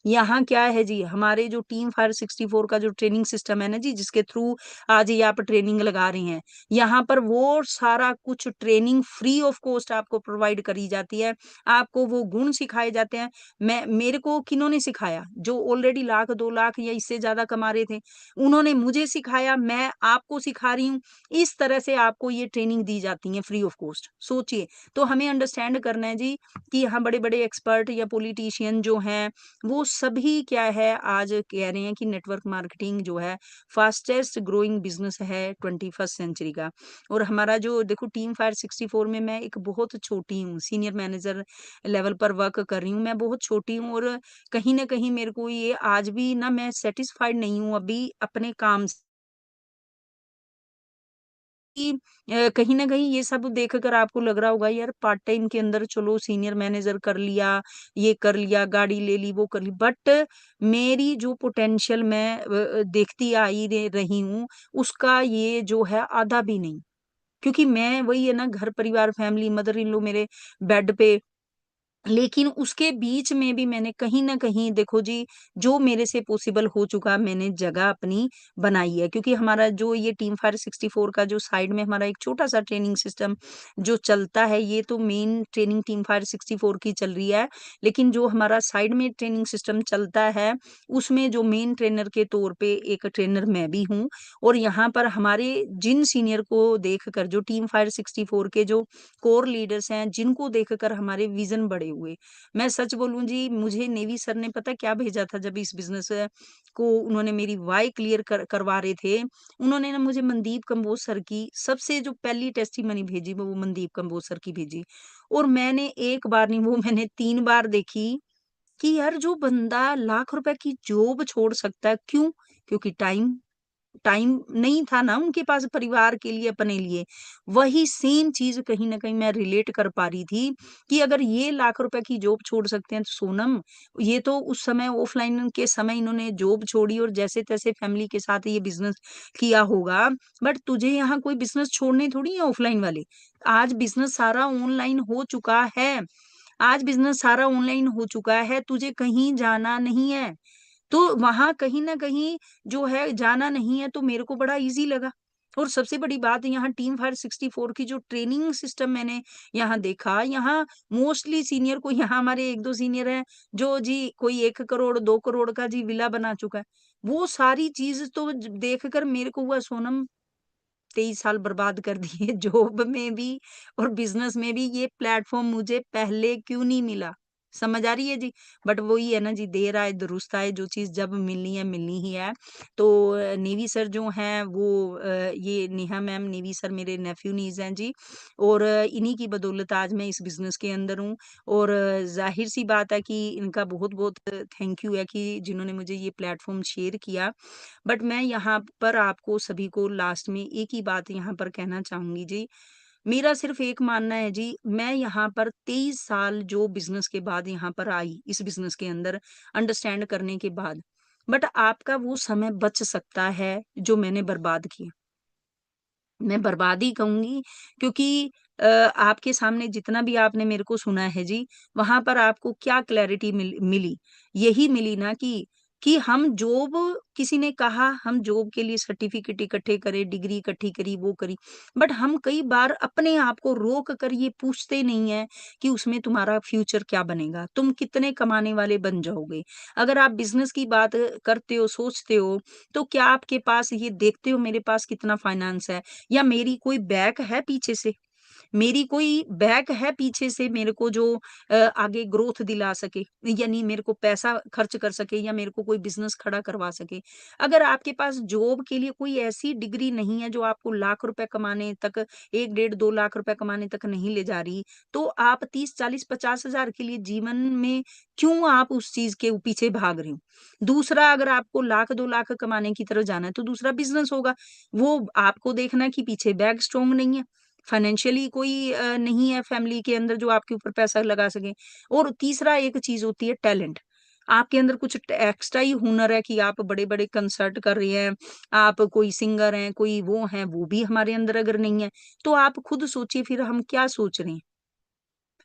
यहाँ क्या है जी हमारे जो टीम फायर 64 का जो ट्रेनिंग सिस्टम है ना जी जिसके थ्रू आज ये आप ट्रेनिंग लगा रहे हैं, यहाँ पर वो सारा कुछ ट्रेनिंग फ्री ऑफ कॉस्ट आपको प्रोवाइड करी जाती है। आपको वो गुण सिखाए जाते हैं। मेरे को किन्होंने सिखाया? जो ऑलरेडी लाख, 2 लाख या इससे ज़्यादा कमा रहे थे। उन्होंने मुझे सिखाया, मैं आपको सिखा रही हूँ। इस तरह से आपको ये ट्रेनिंग ट्रेनिंग दी जाती है फ्री ऑफ कॉस्ट, सोचिए। तो हमें अंडरस्टैंड करना है जी कि यहाँ बड़े-बड़े एक्सपर्ट या पॉलिटिशियन जो हैं, वो सभी क्या है आज कह रहे हैं कि नेटवर्क मार्केटिंग जो है फास्टेस्ट ग्रोइंग बिज़नेस है 21st सेंचुरी का। और हमारा जो देखो टीम फायर 64 में मैं एक बहुत छोटी हूँ, सीनियर मैनेजर लेवल पर वर्क कर रही हूँ, मैं बहुत छोटी हूँ और कहीं न कहीं मेरे को ये आज भी ना मैं सैटिस्फाइड नहीं हूँ अभी अपने काम से कि कहीं न कहीं ये सब देखकर आपको लग रहा होगा यार पार्ट टाइम के अंदर चलो सीनियर मैनेजर कर लिया, ये कर लिया, गाड़ी ले ली, वो कर ली। बट मेरी जो पोटेंशियल मैं देखती आई रही हूँ, उसका ये जो है आधा भी नहीं। क्योंकि मैं वही है ना घर परिवार फैमिली मदर इन लॉ मेरे बेड पे लेकिन उसके बीच में भी मैंने कहीं न कहीं देखो जी, जो मेरे से पॉसिबल हो चुका मैंने जगह अपनी बनाई है। क्योंकि हमारा जो ये टीम फायर 64 का जो साइड में हमारा एक छोटा-सा ट्रेनिंग सिस्टम जो चलता है, ये तो मेन ट्रेनिंग टीम फायर 64 की चल रही है। लेकिन जो हमारा साइड में ट्रेनिंग सिस्टम चलता है, उसमें जो मेन ट्रेनर के तौर पे एक ट्रेनर मैं भी हूँ। और यहाँ पर हमारे जिन सीनियर को देखकर जो टीम फायर 64 के जो कोर लीडर्स हैं जिनको देखकर हमारे विजन बड़े हुए। मैं सच बोलूँ जी मुझे नेवी सर ने पता क्या भेजा था जब इस बिज़नेस को उन्होंने मेरी व्हाय क्लियर करवा रहे थे। उन्होंने ना मुझे मनदीप कंबोज सर की सबसे जो पहली टेस्टिमनी भेजी वो मनदीप कंबोज सर की भेजी। और मैंने एक बार नहीं वो मैंने 3 बार देखी कि यार जो बंदा लाख रुपए की जॉब छोड़ सकता है क्यों? क्योंकि टाइम टाइम नहीं था ना उनके पास परिवार के लिए, अपने लिए। वही सेम चीज़ कहीं न कहीं मैं रिलेट कर पा रही थी कि अगर ये लाख रुपए की जॉब छोड़ सकते हैं तो सोनम, ये तो उस समय ऑफलाइन के समय इन्होंने जॉब छोड़ी और जैसे-तैसे फैमिली के साथ ये बिज़नेस किया होगा। बट तुझे यहाँ कोई बिज़नेस छोड़ने थोड़ी है ऑफलाइन वाले। आज बिज़नेस सारा ऑनलाइन हो चुका है। आज बिज़नेस सारा ऑनलाइन हो चुका है, तुझे कहीं जाना नहीं है। तो वहाँ कहीं न कहीं जो है जाना नहीं है तो मेरे को बड़ा ईज़ी लगा। और सबसे बड़ी बात यहाँ टीम फायर 64 की जो ट्रेनिंग सिस्टम मैंने यहाँ देखा, यहाँ मोस्टली सीनियर को यहाँ हमारे 1-2 सीनियर हैं, जो जी कोई 1 करोड़ 2 करोड़ का जी विला बना चुका है। वो सारी चीज़ तो ज देखकर मेरे को हुआ सोनम 23 साल बर्बाद कर दिए जॉब में भी और बिज़नेस में भी, ये प्लेटफ़ॉर्म मुझे पहले क्यों नहीं मिला? समझ आ रही है जी? बट वही है ना जी, देर आए दुरुस्त आए, जो चीज़ जब मिलनी है, मिलनी ही है। तो नेवी सर जो हैं वो ये नेहा मैम नेवी सर मेरे नेफ्यू नीज़ हैं जी और इन्हीं की बदौलत आज मैं इस बिज़नेस के अंदर हूँ और ज़ाहिर-सी बात है कि इनका बहुत-बहुत थैंक यू है कि जिन्होंने मुझे ये प्लेटफ़ॉर्म शेयर किया। बट मैं यहाँ पर आपको सभी को लास्ट में एक ही बात यहाँ पर कहना चाहूँगी जी। मेरा सिर्फ़ एक मानना है जी, मैं यहाँ पर 23 साल जो बिज़नेस के बाद यहाँ पर आई, इस बिज़नेस के अंदर अंडरस्टैंड करने के बाद, बट आपका वो समय बच सकता है, जो मैंने बर्बाद किया। मैं बर्बाद ही कहूँगी क्योंकि आपके सामने जितना भी आपने मेरे को सुना है जी, वहाँ पर आपको क्या क्लैरिटी मिली? यही मिली ना कि हम जॉब किसी ने कहा हम जॉब के लिए सर्टिफ़िकेट इकट्ठे करें, डिग्री इकट्ठी करी, वो करी। बट हम कई बार अपने आप को रोक कर ये पूछते नहीं हैं कि उसमें तुम्हारा फ्यूचर क्या बनेगा? तुम कितने कमाने वाले बन जाओगे? अगर आप बिज़नेस की बात करते हो, सोचते हो, तो क्या आपके पास ये देखते हो मेरे पास कितना फाइनेंस है? या मेरी कोई बैक है पीछे से? मेरी कोई बैक है पीछे से मेरे को जो आगे ग्रोथ दिला सके, यानी मेरे को पैसा खर्च कर सके या मेरे को कोई बिज़नेस खड़ा करवा सके। अगर आपके पास जॉब के लिए कोई ऐसी डिग्री नहीं है जो आपको लाख रुपए कमाने तक 1 डेढ़ 2 लाख रुपए कमाने तक नहीं ले जा रही, तो आप 30, 40, 50 हज़ार के लिए जीवन में क्यों आप उस चीज़ के पीछे भाग रहे हो? दूसरा अगर आपको लाख 2 लाख कमाने की तरफ जाना है तो दूसरा बिज़नेस होगा। वो आपको देखना है कि पीछे बैक स्ट्रॉन्ग नहीं है। फाइनेंशियली कोई नहीं है फैमिली के अंदर जो आपके ऊपर पैसा लगा सके और तीसरा एक चीज़ होती है टैलेंट। आपके अंदर कुछ एक्स्ट्रा ही हुनर है कि आप बड़े-बड़े कंसर्ट कर रहे हैं, आप कोई सिंगर हैं, कोई वो हैं, वो भी हमारे अंदर अगर नहीं है, तो आप खुद सोचिए फिर हम क्या सोच रहे हैं?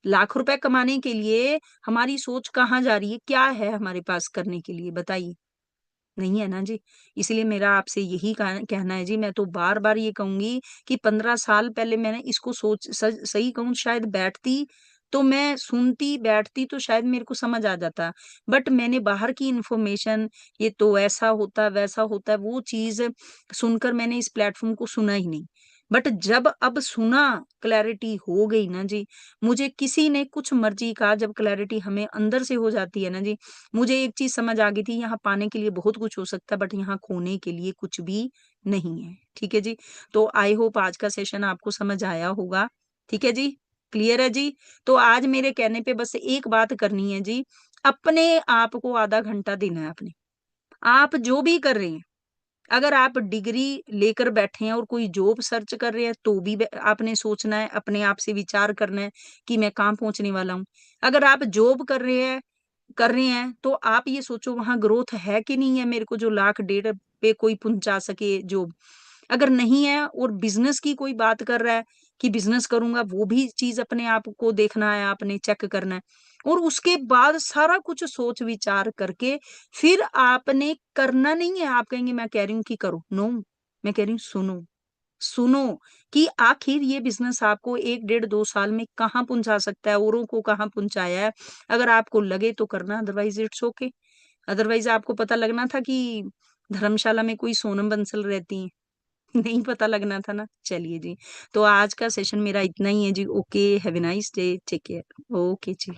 लाख रुपए कमाने के लिए हमारी सोच कहाँ जा रही है? क्या है हमारे पास करने के लिए बताइए? नहीं है ना जी। इसलिए मेरा आपसे यही कहना है जी, मैं तो बार-बार ये कहूँगी कि 15 साल पहले मैंने इसको सोच सही कहूँ शायद बैठती, तो मैं सुनती, बैठती तो शायद मेरे को समझ आ जाता। बट मैंने बाहर की इन्फॉर्मेशन ये तो ऐसा होता है, वैसा होता है, वो चीज़ सुनकर मैंने इस प्लेटफ़ॉर्म को सुना ही नहीं। बट जब अब सुना, क्लैरिटी हो गई ना जी, मुझे किसी ने कुछ मर्जी कहा, जब क्लैरिटी हमें अंदर से हो जाती है ना जी, मुझे एक चीज समझ आ गई थी, यहाँ पाने के लिए बहुत कुछ हो सकता है बट यहाँ खोने के लिए कुछ भी नहीं है। ठीक है जी। तो आई होप आज का सेशन आपको समझ आया होगा। ठीक है जी, क्लियर है जी। तो आज मेरे कहने पे बस एक बात करनी है जी, अपने आप को आधा घंटा देना है अपने। आप जो भी कर रहे हैं, अगर आप डिग्री लेकर बैठे हैं और कोई जॉब सर्च कर रहे हैं तो भी आपने सोचना है, अपने आप से विचार करना है कि मैं कहाँ पहुंचने वाला हूँ। अगर आप जॉब कर रहे हैं तो आप ये सोचो वहां ग्रोथ है कि नहीं है, मेरे को जो लाख डेढ़ पे कोई पहुंचा सके जॉब। अगर नहीं है और बिजनेस की कोई बात कर रहा है कि बिजनेस करूंगा, वो भी चीज अपने आप को देखना है, आपने चेक करना है। और उसके बाद सारा कुछ सोच विचार करके फिर आपने करना नहीं है। आप कहेंगे मैं कह रही हूँ कि करो, नो, मैं कह रही हूँ सुनो। सुनो कि आखिर ये बिजनेस आपको 1 डेढ़ 2 साल में कहाँ पहुंचा सकता है, औरों को कहाँ पहुंचाया है। अगर आपको लगे तो करना, अदरवाइज इट्स ओके। अदरवाइज आपको पता लगना था कि धर्मशाला में कोई सोनम बंसल रहती है। नहीं पता लगना था ना। चलिए जी, तो आज का सेशन मेरा इतना ही है जी। Okay, have a nice day, take care. Okay ji.